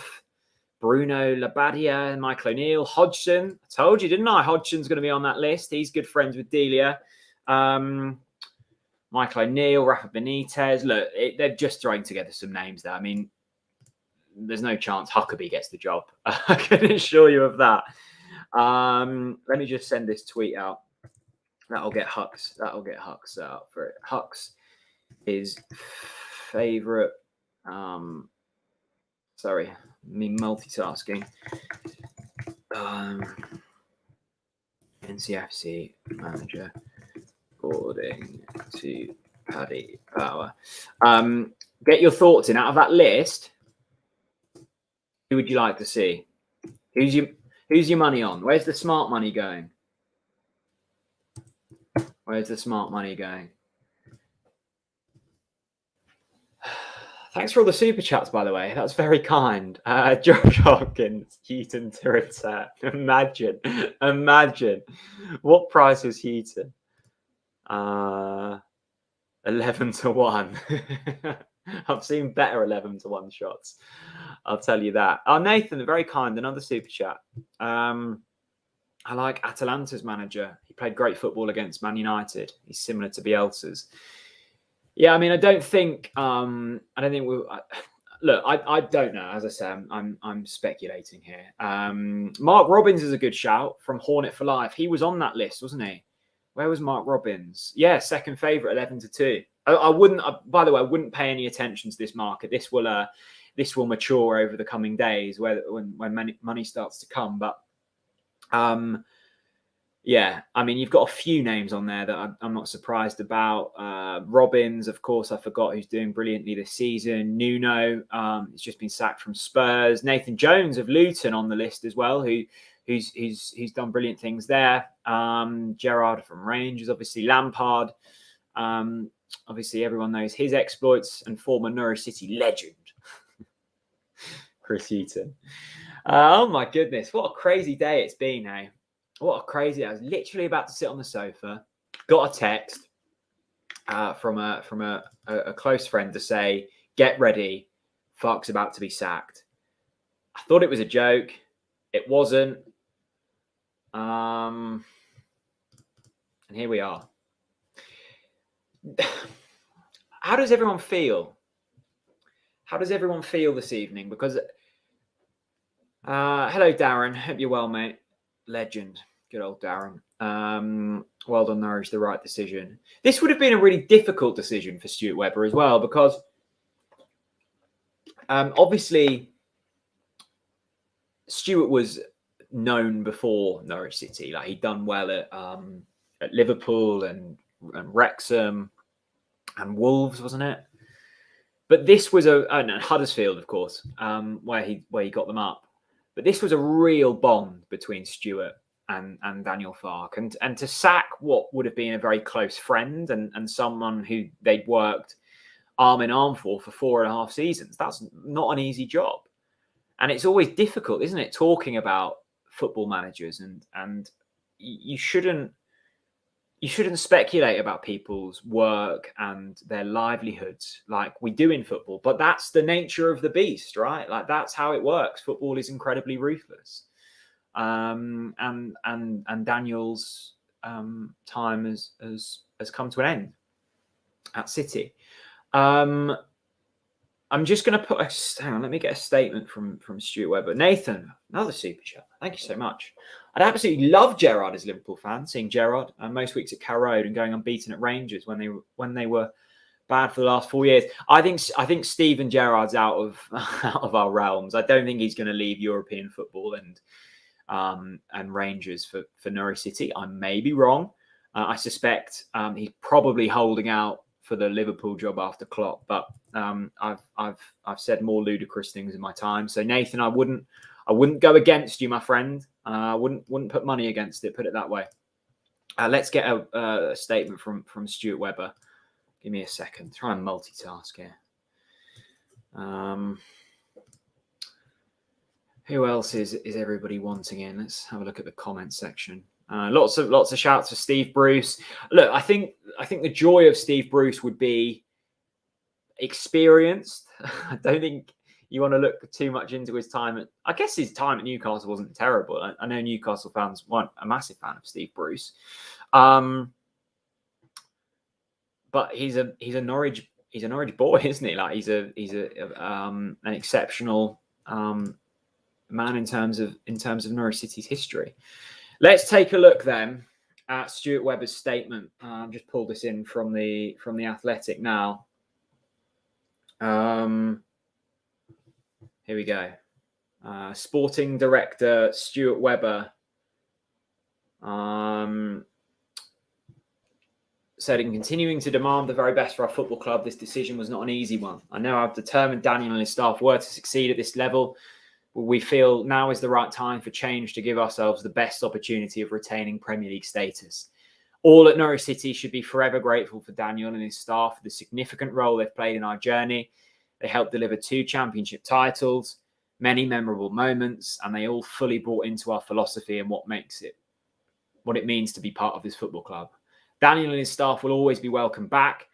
Bruno Labbadia, Michael O'Neill, Hodgson. I told you, didn't I? Hodgson's going to be on that list. He's good friends with Delia. Michael O'Neill, Rafa Benitez. Look, they're just throwing together some names there. I mean, there's no chance Huckabee gets the job. I can assure you of that. Let me just send this tweet out. That'll get Hux out for it. Hux is favourite. Sorry, me multitasking. NCFC manager according to Paddy Power. Get your thoughts in. Out of that list, who would you like to see? Who's your money on? Where's the smart money going? Where's the smart money going? Thanks for all the super chats, by the way. That's very kind. Josh Hopkins, Heaton to return. Imagine. What price was Heaton? 11-1. I've seen better 11-1 shots. I'll tell you that. Oh, Nathan, very kind. Another super chat. I like Atalanta's manager. He played great football against Man United. He's similar to Bielsa's. Yeah, I mean, I don't think look, I don't know. As I say, I'm speculating here. Mark Robbins is a good shout from Hornet for Life. He was on that list, wasn't he? Where was Mark Robbins? Yeah, second favourite, 11-2. I wouldn't. By the way, I wouldn't pay any attention to this market. This will mature over the coming days, when money starts to come. But yeah, I mean, you've got a few names on there that I'm not surprised about. Robbins, of course, I forgot, who's doing brilliantly this season. Nuno, he's just been sacked from Spurs. Nathan Jones of Luton on the list as well, who's done brilliant things there. Gerrard from Rangers, obviously Lampard. Obviously, everyone knows his exploits, and former Norwich City legend Chris Hughton. Oh my goodness, what a crazy day it's been, eh? What a crazy day. I was literally about to sit on the sofa, got a text from a close friend to say, get ready, Farke's about to be sacked. I thought it was a joke. It wasn't. And here we are. How does everyone feel? How does everyone feel this evening? Because, hello, Darren. Hope you're well, mate. Legend. Good old Darren. Well done, Norwich. The right decision. This would have been a really difficult decision for Stuart Webber as well, because obviously Stuart was known before Norwich City. Like, he'd done well at Liverpool and Wrexham and Wolves, wasn't it? But this was Huddersfield, of course, where he got them up. But this was a real bond between Stuart and Daniel Farke, and to sack what would have been a very close friend and someone who they'd worked arm in arm for 4.5 seasons. That's not an easy job, and it's always difficult, isn't it? Talking about football managers, and you shouldn't speculate about people's work and their livelihoods like we do in football, but that's the nature of the beast, right? Like, that's how it works. Football is incredibly ruthless. And Daniel's time has come to an end at City. I'm just going to put hang on, let me get a statement from Stuart Webber. Nathan, another super chat. Thank you so much. I'd absolutely love Gerrard as a Liverpool fan, seeing Gerrard most weeks at Carrow Road and going unbeaten at Rangers when they were bad for the last 4 years. I think Steven Gerrard's out of our realms. I don't think he's going to leave European football and Rangers for Norwich City. I may be wrong. I suspect he's probably holding out for the Liverpool job after Klopp, but I've said more ludicrous things in my time. So Nathan, I wouldn't go against you, my friend. I wouldn't put money against it. Put it that way. Let's get a statement from Stuart Webber. Give me a second. Try and multitask here. Who else is everybody wanting in? Let's have a look at the comment section. Lots of shouts for Steve Bruce. Look, I think the joy of Steve Bruce would be experienced. I don't think you want to look too much into his time I guess his time at Newcastle wasn't terrible. I know Newcastle fans weren't a massive fan of Steve Bruce, but he's a Norwich boy, isn't he? Like, he's an exceptional man in terms of Norwich City's history. Let's take a look then at Stuart Webber's statement. Just pulled this in from the Athletic now. Here we go. Sporting director Stuart Webber said, in continuing to demand the very best for our football club, this decision was not an easy one. I know I've determined Daniel and his staff were to succeed at this level. We feel now is the right time for change to give ourselves the best opportunity of retaining Premier League status. All at Norwich City should be forever grateful for Daniel and his staff for the significant role they've played in our journey. They helped deliver 2 championship titles, many memorable moments, and they all fully bought into our philosophy and what it means to be part of this football club. Daniel and his staff will always be welcome back.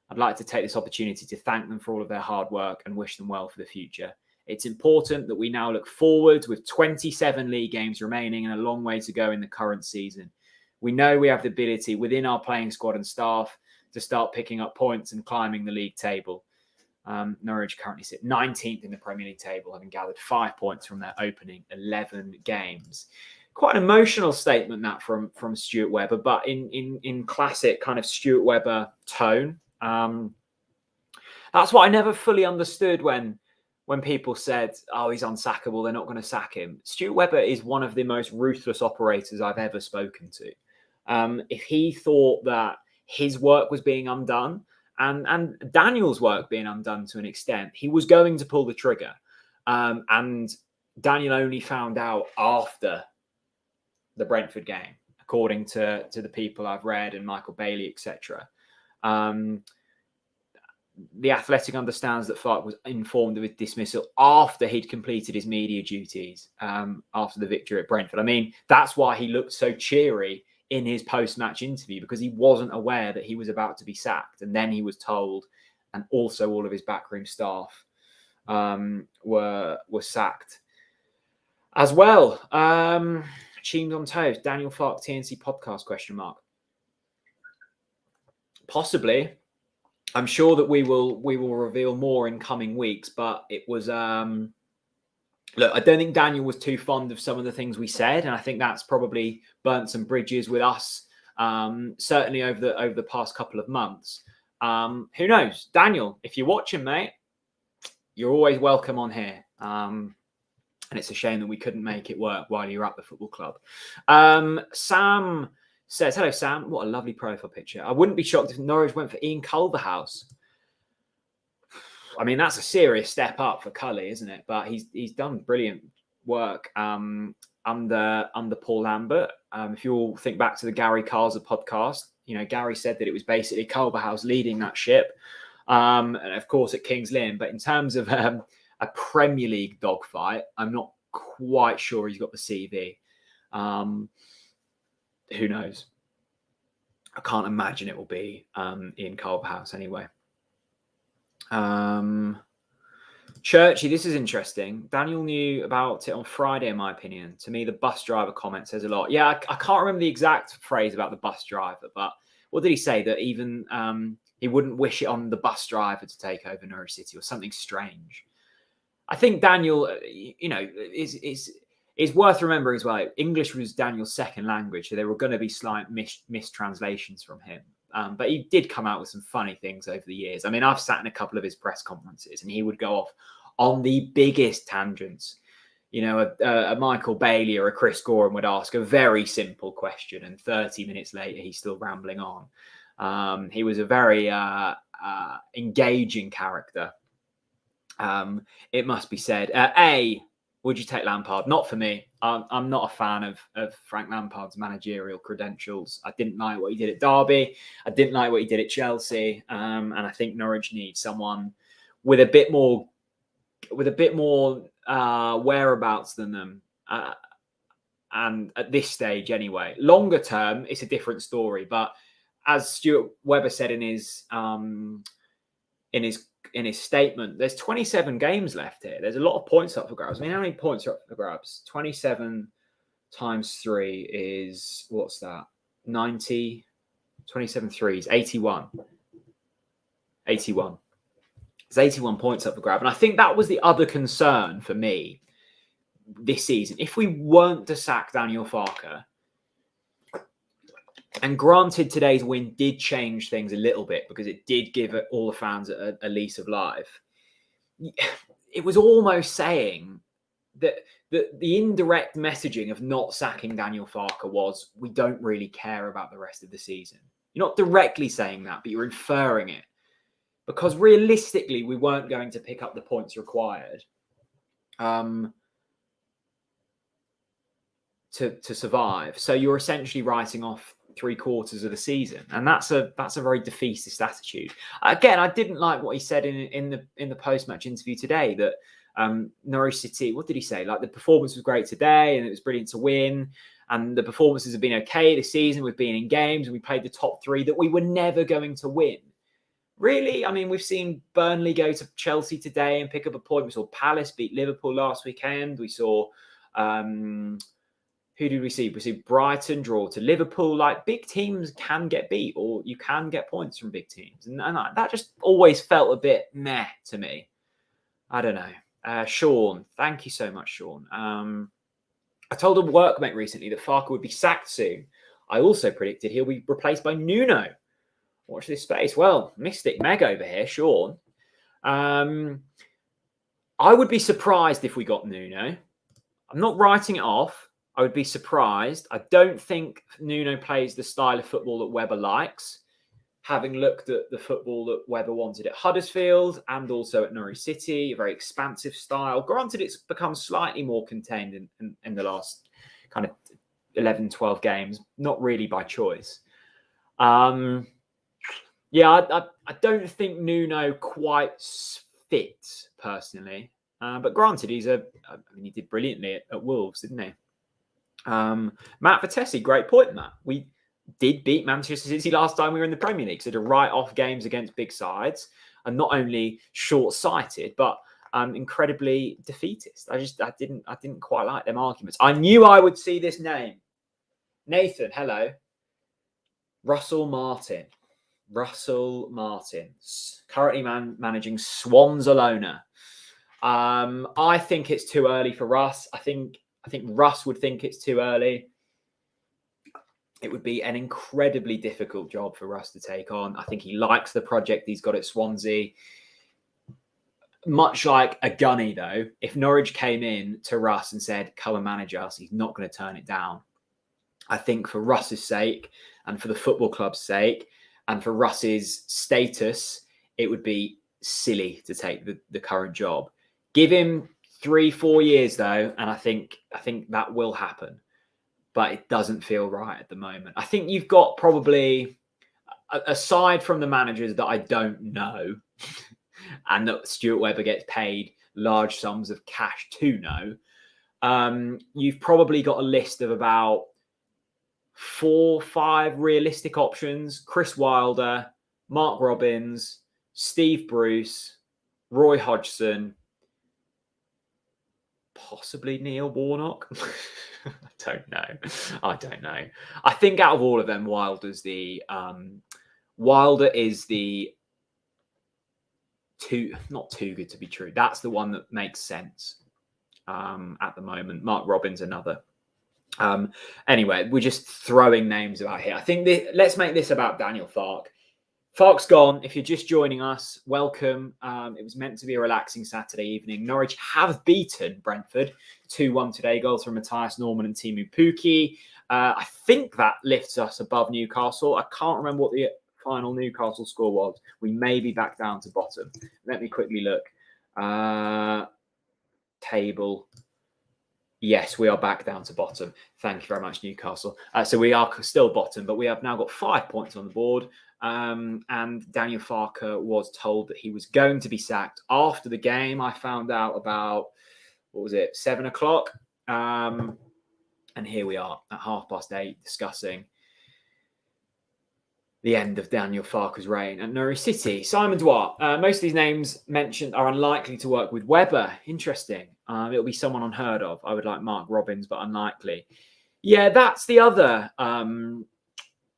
I'd like to take this opportunity to thank them for all of their hard work and wish them well for the future. It's important that we now look forward with 27 league games remaining and a long way to go in the current season. We know we have the ability within our playing squad and staff to start picking up points and climbing the league table. Norwich currently sit 19th in the Premier League table, having gathered 5 points from their opening 11 games. Quite an emotional statement that from Stuart Webber, but in classic kind of Stuart Webber tone. That's what I never fully understood when people said, oh, he's unsackable, they're not going to sack him. Stuart Webber is one of the most ruthless operators I've ever spoken to. If he thought that his work was being undone and Daniel's work being undone to an extent, he was going to pull the trigger. And Daniel only found out after the Brentford game, according to the people I've read and Michael Bailey, etc. The Athletic understands that Farke was informed of his dismissal after he'd completed his media duties after the victory at Brentford. I mean, that's why he looked so cheery in his post-match interview, because he wasn't aware that he was about to be sacked. And then he was told, and also all of his backroom staff were sacked as well. Cheamed on toes. Daniel Farke TNC podcast ? Possibly. I'm sure that we will reveal more in coming weeks, but it was look, I don't think Daniel was too fond of some of the things we said, and I think that's probably burnt some bridges with us, certainly over the past couple of months. Who knows? Daniel, if you're watching, mate, you're always welcome on here. And it's a shame that we couldn't make it work while you were at the football club. Sam says, hello, Sam. What a lovely profile picture. I wouldn't be shocked if Norwich went for Ian Culverhouse. I mean, that's a serious step up for Cully, isn't it? But he's done brilliant work under Paul Lambert. If you all think back to the Gary Carlser podcast, Gary said that it was basically Culverhouse leading that ship. And of course at Kings Lynn. But in terms of a Premier League dogfight, I'm not quite sure he's got the CV. Who knows? I can't imagine it will be Ian Culverhouse anyway. Churchy, this is interesting. Daniel knew about it on Friday, in my opinion. To me, the bus driver comment says a lot. Yeah, I can't remember the exact phrase about the bus driver, but what did he say? That even he wouldn't wish it on the bus driver to take over Norwich City or something strange. I think Daniel, is worth remembering as well. English was Daniel's second language, so there were going to be slight mistranslations from him. But he did come out with some funny things over the years. I mean, I've sat in a couple of his press conferences and he would go off on the biggest tangents. A Michael Bailey or a Chris Gorham would ask a very simple question and 30 minutes later, he's still rambling on. He was a very engaging character. It must be said. Would you take Lampard? Not for me. I'm not a fan of Frank Lampard's managerial credentials. I didn't like what he did at Derby. I didn't like what he did at Chelsea. And I think Norwich needs someone with a bit more whereabouts than them. And at this stage, anyway, longer term, it's a different story. But as Stuart Webber said in his statement, there's 27 games left here. There's a lot of points up for grabs. I mean, how many points are up for grabs? 27 times 3 is, what's that? 90. 27 threes, 81. 81. There's 81 points up for grab. And I think that was the other concern for me this season. If we weren't to sack Daniel Farke, and granted, today's win did change things a little bit because it did give all the fans a lease of life. It was almost saying that the indirect messaging of not sacking Daniel Farke was, we don't really care about the rest of the season. You're not directly saying that, but you're inferring it. Because realistically, we weren't going to pick up the points required to survive. So you're essentially writing off 3/4 of the season, and that's a very defeatist attitude. Again, I didn't like what he said in the post-match interview today, that Norwich City, what did he say? Like, the performance was great today and it was brilliant to win, and the performances have been okay this season. We've been in games and we played the top 3 that we were never going to win. Really? I mean, we've seen Burnley go to Chelsea today and pick up a point. We saw Palace beat Liverpool last weekend. We saw who did we see? We see Brighton draw to Liverpool. Like, big teams can get beat, or you can get points from big teams. And that just always felt a bit meh to me. I don't know. Sean, thank you so much, Sean. I told a workmate recently that Farke would be sacked soon. I also predicted he'll be replaced by Nuno. Watch this space. Well, Mystic Meg over here, Sean. I would be surprised if we got Nuno. I'm not writing it off. I would be surprised. I don't think Nuno plays the style of football that Webber likes, having looked at the football that Webber wanted at Huddersfield and also at Norwich City, a very expansive style. Granted, it's become slightly more contained in the last kind of 11, 12 games, not really by choice. Yeah, I don't think Nuno quite fits personally. But granted, he did brilliantly at Wolves, didn't he? Matt Vitesse, great point, Matt. We did beat Manchester City last time we were in the Premier League. So to write off games against big sides and not only short-sighted, but incredibly defeatist. I didn't quite like them arguments. I knew I would see this name. Nathan, hello. Russell Martin, currently managing Swans Alona. I think it's too early for Russ. I think Russ would think it's too early. It would be an incredibly difficult job for Russ to take on. I think he likes the project he's got at Swansea. Much like a Gunny, though, if Norwich came in to Russ and said, come and manage us, he's not going to turn it down. I think for Russ's sake and for the football club's sake and for Russ's status, it would be silly to take the current job. Give him 3-4 years, though, and I think that will happen. But it doesn't feel right at the moment. I think you've got probably, aside from the managers that I don't know, and that Stuart Webber gets paid large sums of cash to know, you've probably got a list of about 4-5 realistic options. Chris Wilder, Mark Robbins, Steve Bruce, Roy Hodgson, possibly Neil Warnock. I don't know. I think out of all of them, Wilder is the not too good to be true. That's the one that makes sense at the moment. Mark Robbins, another. Anyway, we're just throwing names about here. I think let's make this about Daniel Farke. Farke's gone. If you're just joining us, welcome. It was meant to be a relaxing Saturday evening. Norwich have beaten Brentford 2-1 today. Goals from Matthias Norman and Timu Pukki. I think that lifts us above Newcastle. I can't remember what the final Newcastle score was. We may be back down to bottom. Let me quickly look. Table. Yes, we are back down to bottom. Thank you very much, Newcastle. So we are still bottom, but we have now got 5 points on the board. And Daniel Farke was told that he was going to be sacked after the game. I found out about, 7 o'clock? And here we are at 8:30 discussing the end of Daniel Farke's reign at Norwich City. Simon Duarte. Most of these names mentioned are unlikely to work with Webber. Interesting. It'll be someone unheard of. I would like Mark Robbins, but unlikely. Yeah, that's the other.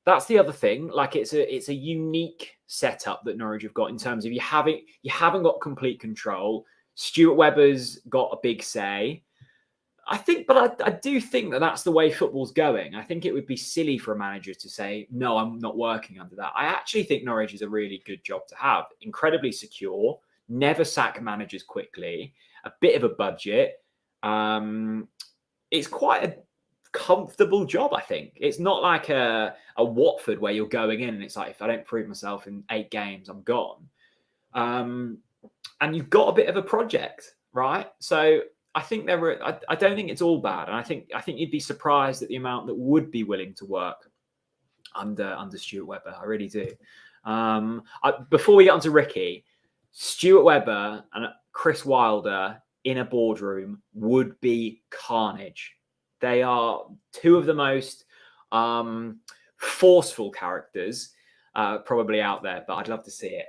That's the other thing. Like it's a unique setup that Norwich have got in terms of you haven't got complete control. Stuart Webber's got a big say. I do think that that's the way football's going. I think it would be silly for a manager to say, no, I'm not working under that. I actually think Norwich is a really good job to have. Incredibly secure, never sack managers quickly, a bit of a budget. It's quite a comfortable job, I think. It's not like a Watford where you're going in and it's like, if I don't prove myself in 8 games, I'm gone. And you've got a bit of a project, right? So I think I don't think it's all bad, and I think you'd be surprised at the amount that would be willing to work under Stuart Webber. I really do. Before we get on to Ricky, Stuart Webber and Chris Wilder in a boardroom would be carnage. They are two of the most forceful characters probably out there, but I'd love to see it.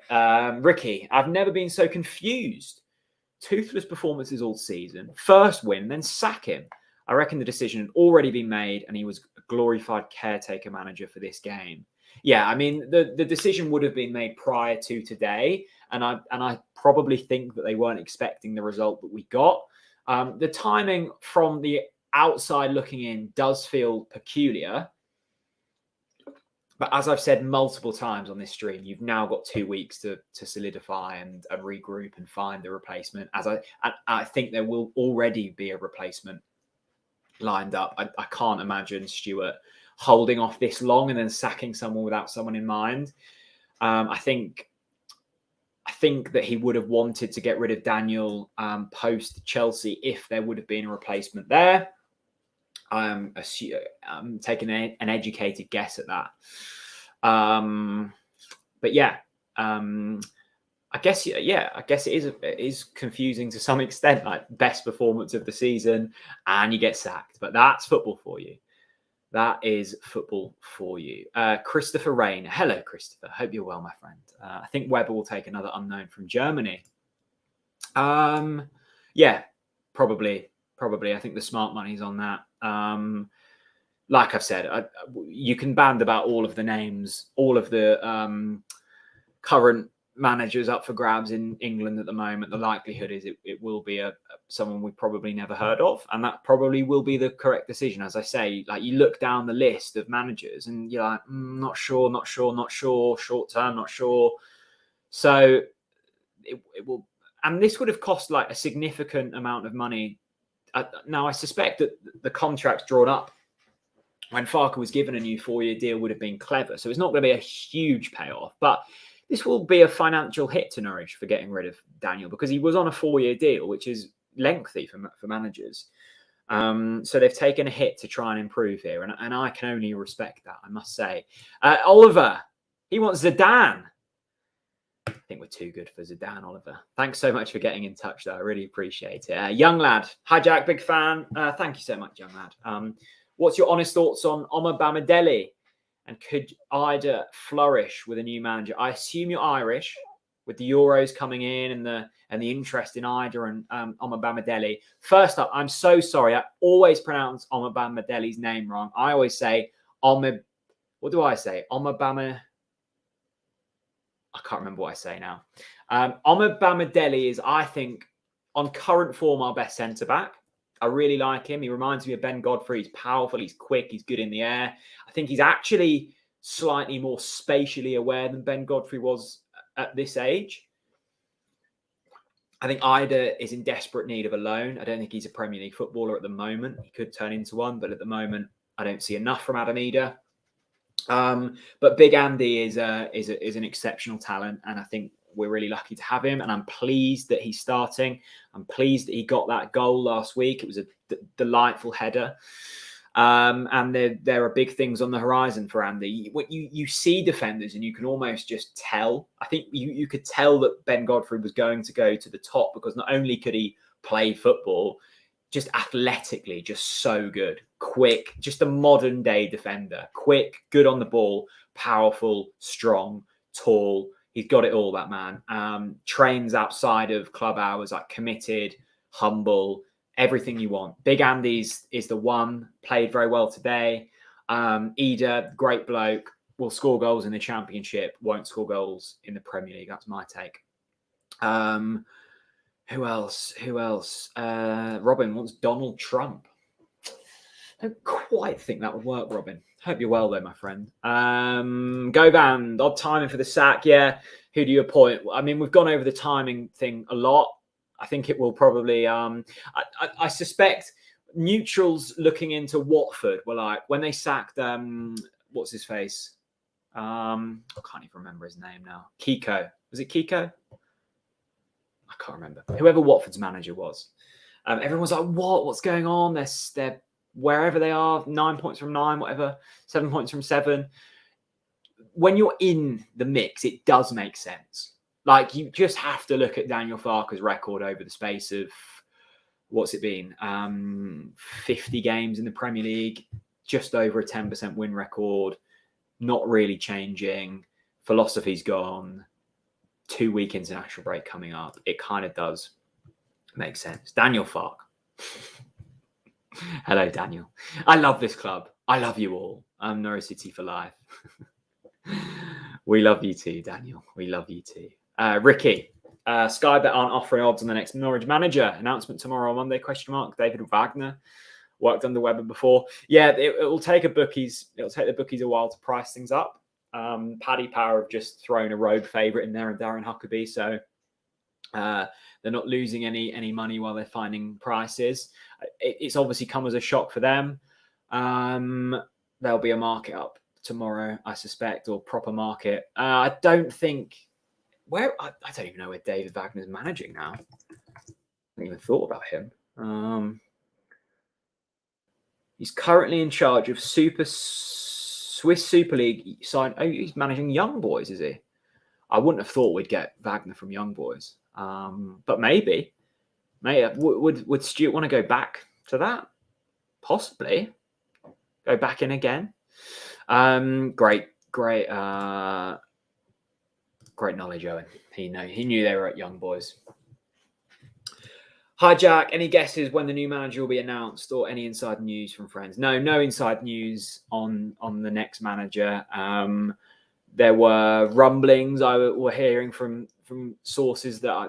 Ricky, I've never been so confused. Toothless performances all season. First win, then sack him. I reckon the decision had already been made and he was a glorified caretaker manager for this game. Yeah, I mean, the decision would have been made prior to today. And I probably think that they weren't expecting the result that we got. The timing from the outside looking in does feel peculiar. But as I've said multiple times on this stream, you've now got 2 weeks to solidify and regroup and find the replacement. I think there will already be a replacement lined up. I can't imagine Stuart holding off this long and then sacking someone without someone in mind. I think that he would have wanted to get rid of Daniel post Chelsea if there would have been a replacement there. I'm taking an educated guess at that. But yeah, I guess it is confusing to some extent, like best performance of the season and you get sacked. But that's football for you. That is football for you. Christopher Rain. Hello, Christopher. Hope you're well, my friend. I think Webber will take another unknown from Germany. Yeah, probably. I think the smart money's on that. Like I've said, you can band about all of the names, all of the current managers up for grabs in England at the moment. The likelihood is it will be someone we've probably never heard of, and that probably will be the correct decision. As I say, like you look down the list of managers and you're like, not sure, short term, not sure. So it will, and this would have cost like a significant amount of money. Now I suspect that the contracts drawn up when Farke was given a new 4-year deal would have been clever. So it's not going to be a huge payoff, but this will be a financial hit to Norwich for getting rid of Daniel, because he was on a 4-year deal, which is lengthy for managers. So they've taken a hit to try and improve here. And I can only respect that, I must say. Oliver, he wants Zidane. I think we're too good for Zidane, Oliver. Thanks so much for getting in touch, though. I really appreciate it. Young lad. Hi, Jack. Big fan. Thank you so much, young lad. What's your honest thoughts on Omar Bamadeli? And could Ida flourish with a new manager? I assume you're Irish, with the Euros coming in and the interest in Ida and Omar Bamadeli. First up, I'm so sorry. I always pronounce Omar Bamadeli's name wrong. I always say Omar. What do I say? Omar Bama. I can't remember what I say now. Omar Bamadeli is, I think, on current form, our best centre-back. I really like him. He reminds me of Ben Godfrey. He's powerful. He's quick. He's good in the air. I think he's actually slightly more spatially aware than Ben Godfrey was at this age. I think Ida is in desperate need of a loan. I don't think he's a Premier League footballer at the moment. He could turn into one, but at the moment, I don't see enough from Adam Ida. But Big Andy is an exceptional talent, and I think we're really lucky to have him. And I'm pleased that he's starting. I'm pleased that he got that goal last week. It was a delightful header. And there are big things on the horizon for Andy. You see defenders, and you can almost just tell. I think you could tell that Ben Godfrey was going to go to the top, because not only could he play football, just athletically, just so good, quick, just a modern day defender, quick, good on the ball, powerful, strong, tall. He's got it all, that man. Trains outside of club hours, like committed, humble, everything you want. Big Andy's is the one, played very well today. Ida, great bloke, will score goals in the Championship, won't score goals in the Premier League. That's my take. Who else? Robin wants Donald Trump. I don't quite think that would work, Robin. Hope you're well, though, my friend. Go Van, odd timing for the sack. Yeah. Who do you appoint? I mean, we've gone over the timing thing a lot. I think it will probably... I suspect neutrals looking into Watford were like, when they sacked... what's his face? I can't even remember his name now. Kiko. Was it Kiko? I can't remember. Whoever Watford's manager was. Everyone was like, what's going on? They're wherever they are, 9 points from 9, whatever, 7 points from 7. When you're in the mix, it does make sense. Like, you just have to look at Daniel Farke's record over the space of, what's it been? 50 games in the Premier League, just over a 10% win record, not really changing, philosophy's gone, 2-week international break coming up. It kind of does make sense. Daniel Farke. Hello, Daniel. I love this club. I love you all. I'm Norwich City for life. We love you too, Daniel. We love you too. Ricky, Sky Bet aren't offering odds on the next Norwich manager. Announcement tomorrow on Monday, ? David Wagner. Worked under Webber before. Yeah, it will take the bookies a while to price things up. Paddy Power have just thrown a road favourite in there, and Darren Huckabee, so they're not losing any money while they're finding prices. It's obviously come as a shock for them. There'll be a market up tomorrow, I suspect, or proper market. I don't think I don't even know where David Wagner's managing now. I haven't even thought about him. He's currently in charge of Swiss Super League side. Oh, he's managing young boys, is he? I wouldn't have thought we'd get Wagner from Young Boys, but maybe. Would Stuart want to go back to that? Possibly. Go back in again. Great knowledge, Owen. He knew they were at Young Boys. Hi, Jack. Any guesses when the new manager will be announced, or any inside news from friends? No inside news on the next manager. There were rumblings I were hearing from sources I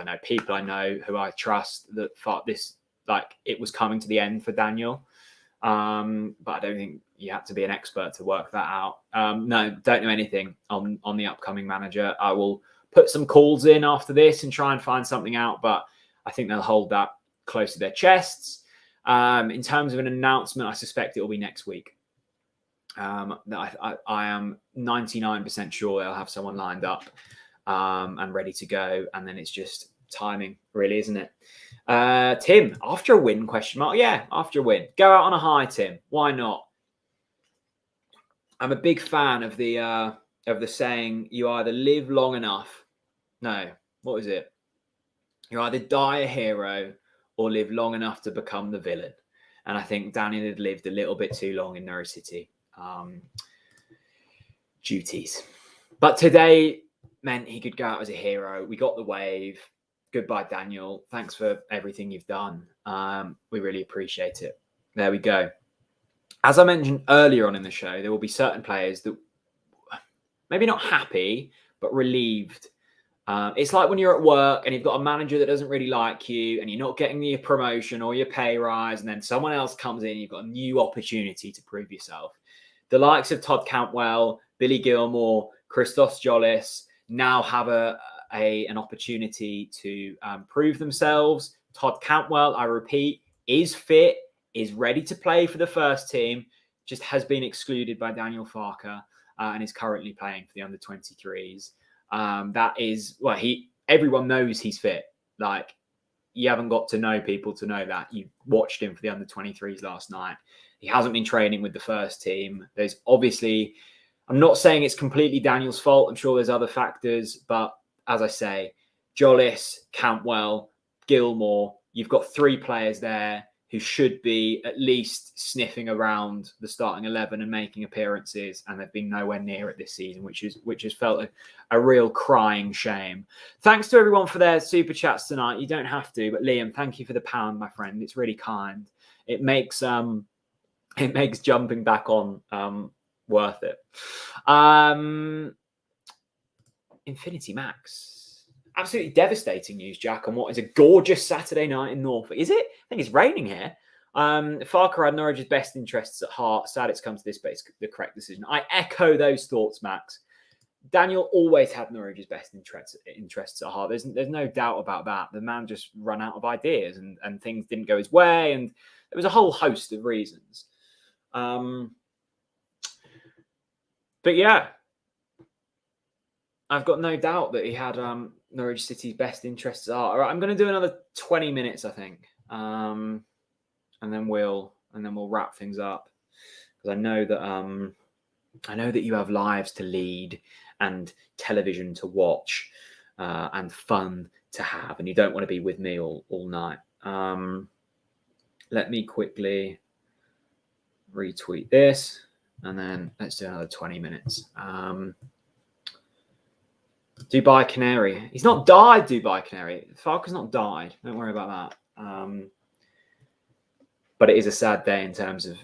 know, people I know who I trust, that thought this, like, it was coming to the end for Daniel. But I don't think you have to be an expert to work that out. No, don't know anything on the upcoming manager. I will put some calls in after this and try and find something out, but I think they'll hold that close to their chests. In terms of an announcement, I suspect it will be next week. I am 99% sure they'll have someone lined up and ready to go, and then it's just timing, really, isn't it? Tim, after a win? ? Yeah, after a win. Go out on a high, Tim. Why not? I'm a big fan of the saying, you either live long enough. No, what is it? You either die a hero or live long enough to become the villain. And I think Daniel had lived a little bit too long in Norwich City duties. But today meant he could go out as a hero. We got the wave. Goodbye, Daniel. Thanks for everything you've done. We really appreciate it. There we go. As I mentioned earlier on in the show, there will be certain players that maybe not happy, but relieved. It's like when you're at work and you've got a manager that doesn't really like you and you're not getting your promotion or your pay rise, and then someone else comes in, you've got a new opportunity to prove yourself. The likes of Todd Cantwell, Billy Gilmore, Christos Jolis now have an opportunity to prove themselves. Todd Cantwell, I repeat, is fit, is ready to play for the first team, just has been excluded by Daniel Farke and is currently playing for the under-23s. That is, well, everyone knows he's fit. Like, you haven't got to know people to know that. You watched him for the under-23s last night. He hasn't been training with the first team. There's obviously, I'm not saying it's completely Daniel's fault. I'm sure there's other factors, but as I say, Jolis, Cantwell, Gilmore, you've got three players there who should be at least sniffing around the starting 11 and making appearances, and they've been nowhere near it this season, which has felt a real crying shame. Thanks to everyone for their super chats tonight. You don't have to, but Liam, thank you for the £1, my friend. It's really kind. It makes jumping back on worth it. Infinity Max. Absolutely devastating news, Jack, on what is a gorgeous Saturday night in Norfolk. Is it? I think it's raining here. Farke had Norwich's best interests at heart. Sad it's come to this, but it's the correct decision. I echo those thoughts, Max. Daniel always had Norwich's best interests at heart. There's no doubt about that. The man just ran out of ideas and things didn't go his way, and there was a whole host of reasons. But yeah, I've got no doubt that he had Norwich City's best interests at heart. All right, I'm going to do another 20 minutes, I think, and then we'll wrap things up, because I know that you have lives to lead and television to watch and fun to have, and you don't want to be with me all night. Let me quickly retweet this, and then let's do another 20 minutes. Dubai Canary. He's not died, Dubai Canary. Farke's not died. Don't worry about that. But it is a sad day in terms of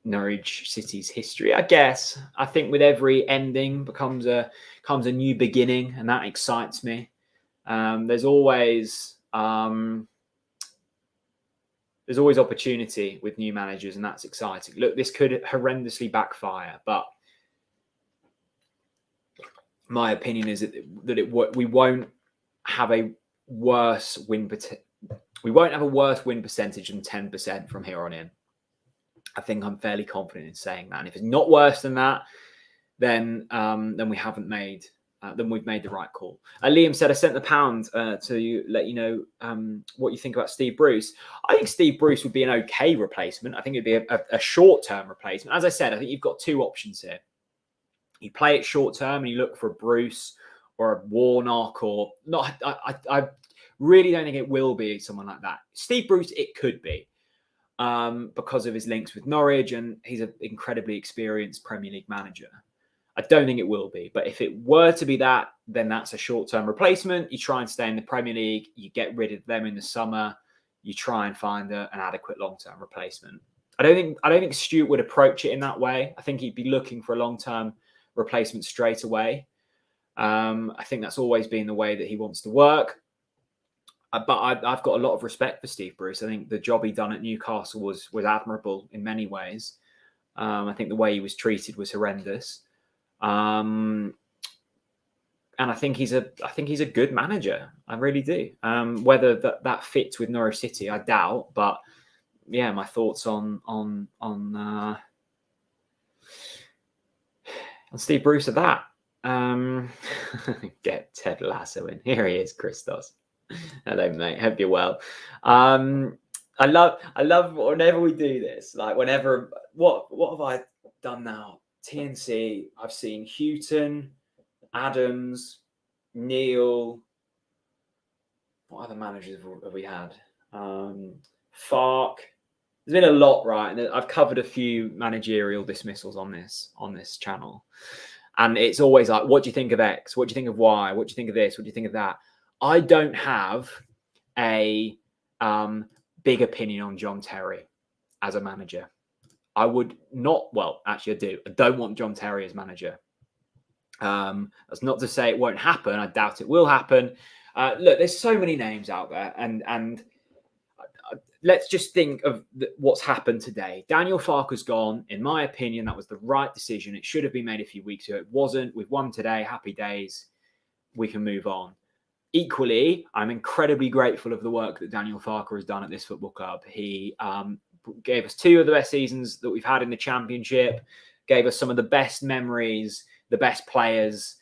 Norwich City's history, I guess. I think with every ending comes a new beginning, and that excites me. There's always opportunity with new managers, and that's exciting. Look, this could horrendously backfire, but my opinion is that we won't have a worse win percentage than 10% from here on in. I think I'm fairly confident in saying that. And if it's not worse than that, then we've made the right call. Liam said, I sent the £1 to let you know what you think about Steve Bruce. I think Steve Bruce would be an okay replacement. I think it'd be a short-term replacement. As I said, I think you've got two options here. You play it short-term and you look for Bruce a Warnock or not. I really don't think it will be someone like that. Steve Bruce, it could be because of his links with Norwich, and he's an incredibly experienced Premier League manager. I don't think it will be, but if it were to be that, then that's a short-term replacement. You try and stay in the Premier League, you get rid of them in the summer, you try and find an adequate long-term replacement. I don't think Stuart would approach it in that way. I think he'd be looking for a long-term replacement straight away. I think that's always been the way that he wants to work. But I've got a lot of respect for Steve Bruce. I think the job he done at Newcastle was admirable in many ways. I think the way he was treated was horrendous. And I think he's a good manager. I really do. Whether that fits with Norwich City, I doubt. But yeah, my thoughts on Steve Bruce are that. Get Ted Lasso in. Here he is, Christos. Hello, mate. Hope you're well. I love whenever we do this. Like whenever, what have I done now? TNC. I've seen Houghton, Adams, Neil. What other managers have we had? Farke. There's been a lot, right? And I've covered a few managerial dismissals on this channel. And it's always like, what do you think of X? What do you think of Y? What do you think of this? What do you think of that? I don't have a big opinion on John Terry as a manager. I would not, well, actually I do. I don't want John Terry as manager. That's not to say it won't happen. I doubt it will happen. Look, there's so many names out there. And let's just think of what's happened today. Daniel Farke has gone. In my opinion, that was the right decision. It should have been made a few weeks ago. It wasn't. We've won today. Happy days. We can move on. Equally, I'm incredibly grateful of the work that Daniel Farke has done at this football club. He gave us two of the best seasons that we've had in the Championship, gave us some of the best memories, the best players,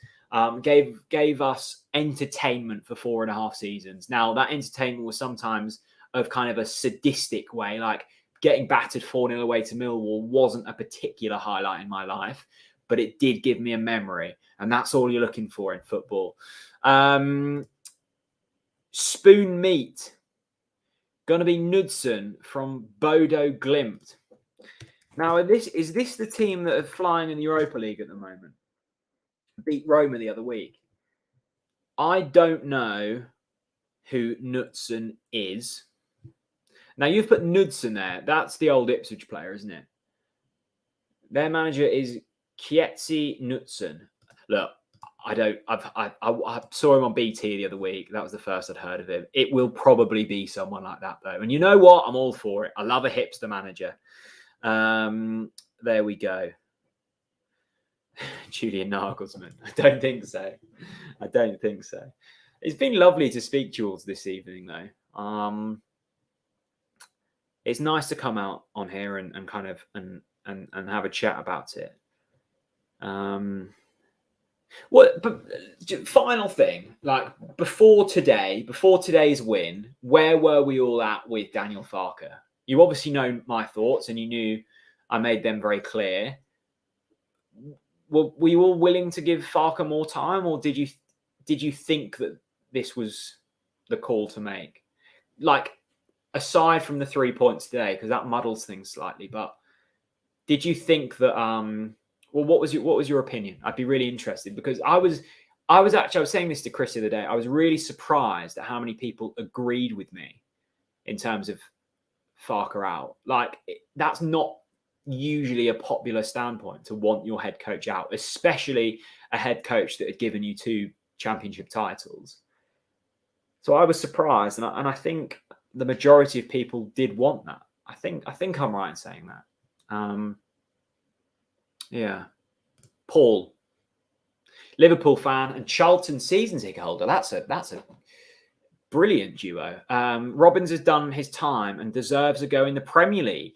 gave us entertainment for 4.5 seasons. Now, that entertainment was sometimes of kind of a sadistic way, like getting battered 4-0 away to Millwall wasn't a particular highlight in my life, but it did give me a memory. And that's all you're looking for in football. Spoon meat. Going to be Knudsen from Bodo Glimt. Now, is this the team that are flying in the Europa League at the moment? Beat Roma the other week. I don't know who Knudsen is. Now, you've put Knudsen there. That's the old Ipswich player, isn't it? Their manager is Kietzi Knudsen. Look, I saw him on BT the other week. That was the first I'd heard of him. It will probably be someone like that, though. And you know what? I'm all for it. I love a hipster manager. There we go. Julian Nagelsmann. I don't think so. It's been lovely to speak to you all this evening, though. It's nice to come out on here and kind of and have a chat about it. But final thing, like before today's win, where were we all at with Daniel Farke? You obviously know my thoughts, and you knew I made them very clear. Were you all willing to give Farke more time, or did you think that this was the call to make? Like, aside from the 3 points today, because that muddles things slightly, but did you think that? Well, what was your opinion? I'd be really interested, because I was saying this to Chris the other day. I was really surprised at how many people agreed with me in terms of Farke out. Like, that's not usually a popular standpoint, to want your head coach out, especially a head coach that had given you 2 championship titles. So I was surprised, and I think the majority of people did want that. I think I'm right in saying that. Yeah. Paul, Liverpool fan and Charlton season ticket holder. That's a brilliant duo. Robbins has done his time and deserves a go in the Premier League.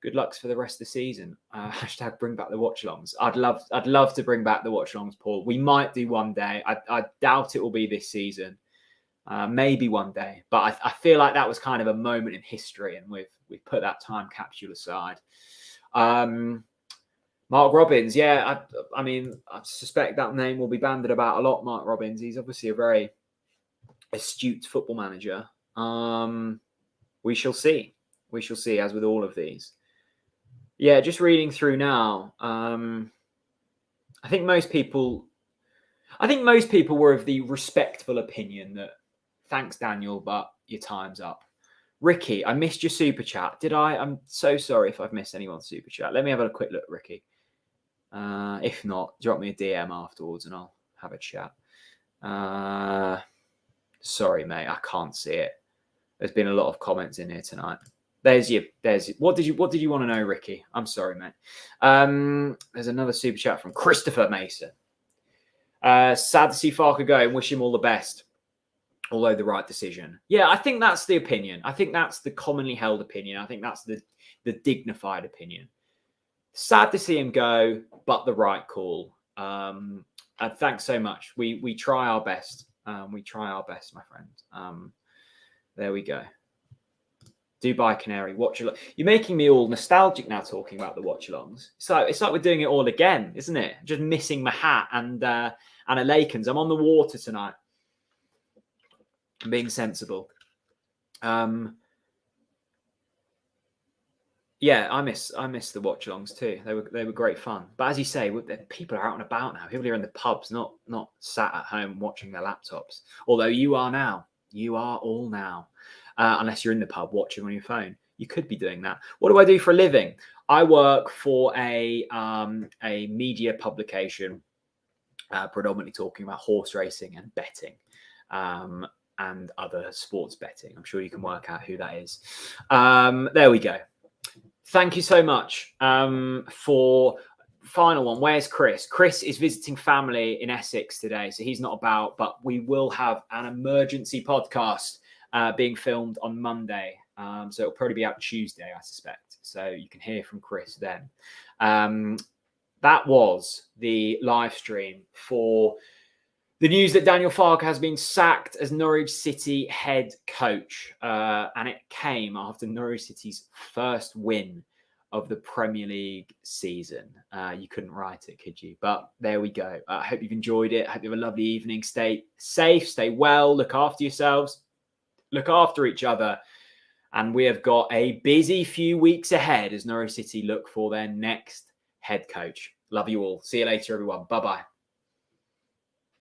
Good luck for the rest of the season. Hashtag bring back the watch-alongs. I'd love to bring back the watch-alongs, Paul. We might do one day. I doubt it will be this season. Maybe one day. But I feel like that was kind of a moment in history, and we've put that time capsule aside. Mark Robins, yeah. I mean, I suspect that name will be bandied about a lot, Mark Robins. He's obviously a very astute football manager. We shall see. We shall see, as with all of these. Yeah, just reading through now. I think most people were of the respectful opinion that thanks, Daniel, but your time's up. Ricky, I missed your super chat. Did I? I'm so sorry if I've missed anyone's super chat. Let me have a quick look, Ricky. If not, drop me a DM afterwards and I'll have a chat. Sorry, mate, I can't see it. There's been a lot of comments in here tonight. There's what did you want to know, Ricky? I'm sorry, mate. There's another super chat from Christopher Mason. Sad to see Farke go and wish him all the best. Although the right decision. Yeah, I think that's the opinion. I think that's the commonly held opinion. I think that's the dignified opinion. Sad to see him go, but the right call. And thanks so much. We try our best. We try our best, my friend. There we go. Dubai Canary watch along. You're making me all nostalgic now talking about the watch alongs. So it's like we're doing it all again, isn't it? Just missing my hat and a Lakens. I'm on the water tonight. I'm being sensible. Yeah, I miss the watch alongs too. They were great fun. But as you say, people are out and about now. People are in the pubs, not sat at home watching their laptops. Although you are now. You are all now. Unless you're in the pub watching on your phone. You could be doing that. What do I do for a living? I work for a media publication, predominantly talking about horse racing and betting. And other sports betting. I'm sure you can work out who that is. There we go. Thank you so much for final one. Where's Chris? Chris is visiting family in Essex today, so he's not about, but we will have an emergency podcast being filmed on Monday. So it'll probably be out Tuesday, I suspect. So you can hear from Chris then. That was the live stream for the news that Daniel Farke has been sacked as Norwich City head coach. And it came after Norwich City's first win of the Premier League season. You couldn't write it, could you? But there we go. I hope you've enjoyed it. I hope you have a lovely evening. Stay safe, stay well, look after yourselves, look after each other. And we have got a busy few weeks ahead as Norwich City look for their next head coach. Love you all. See you later, everyone. Bye-bye.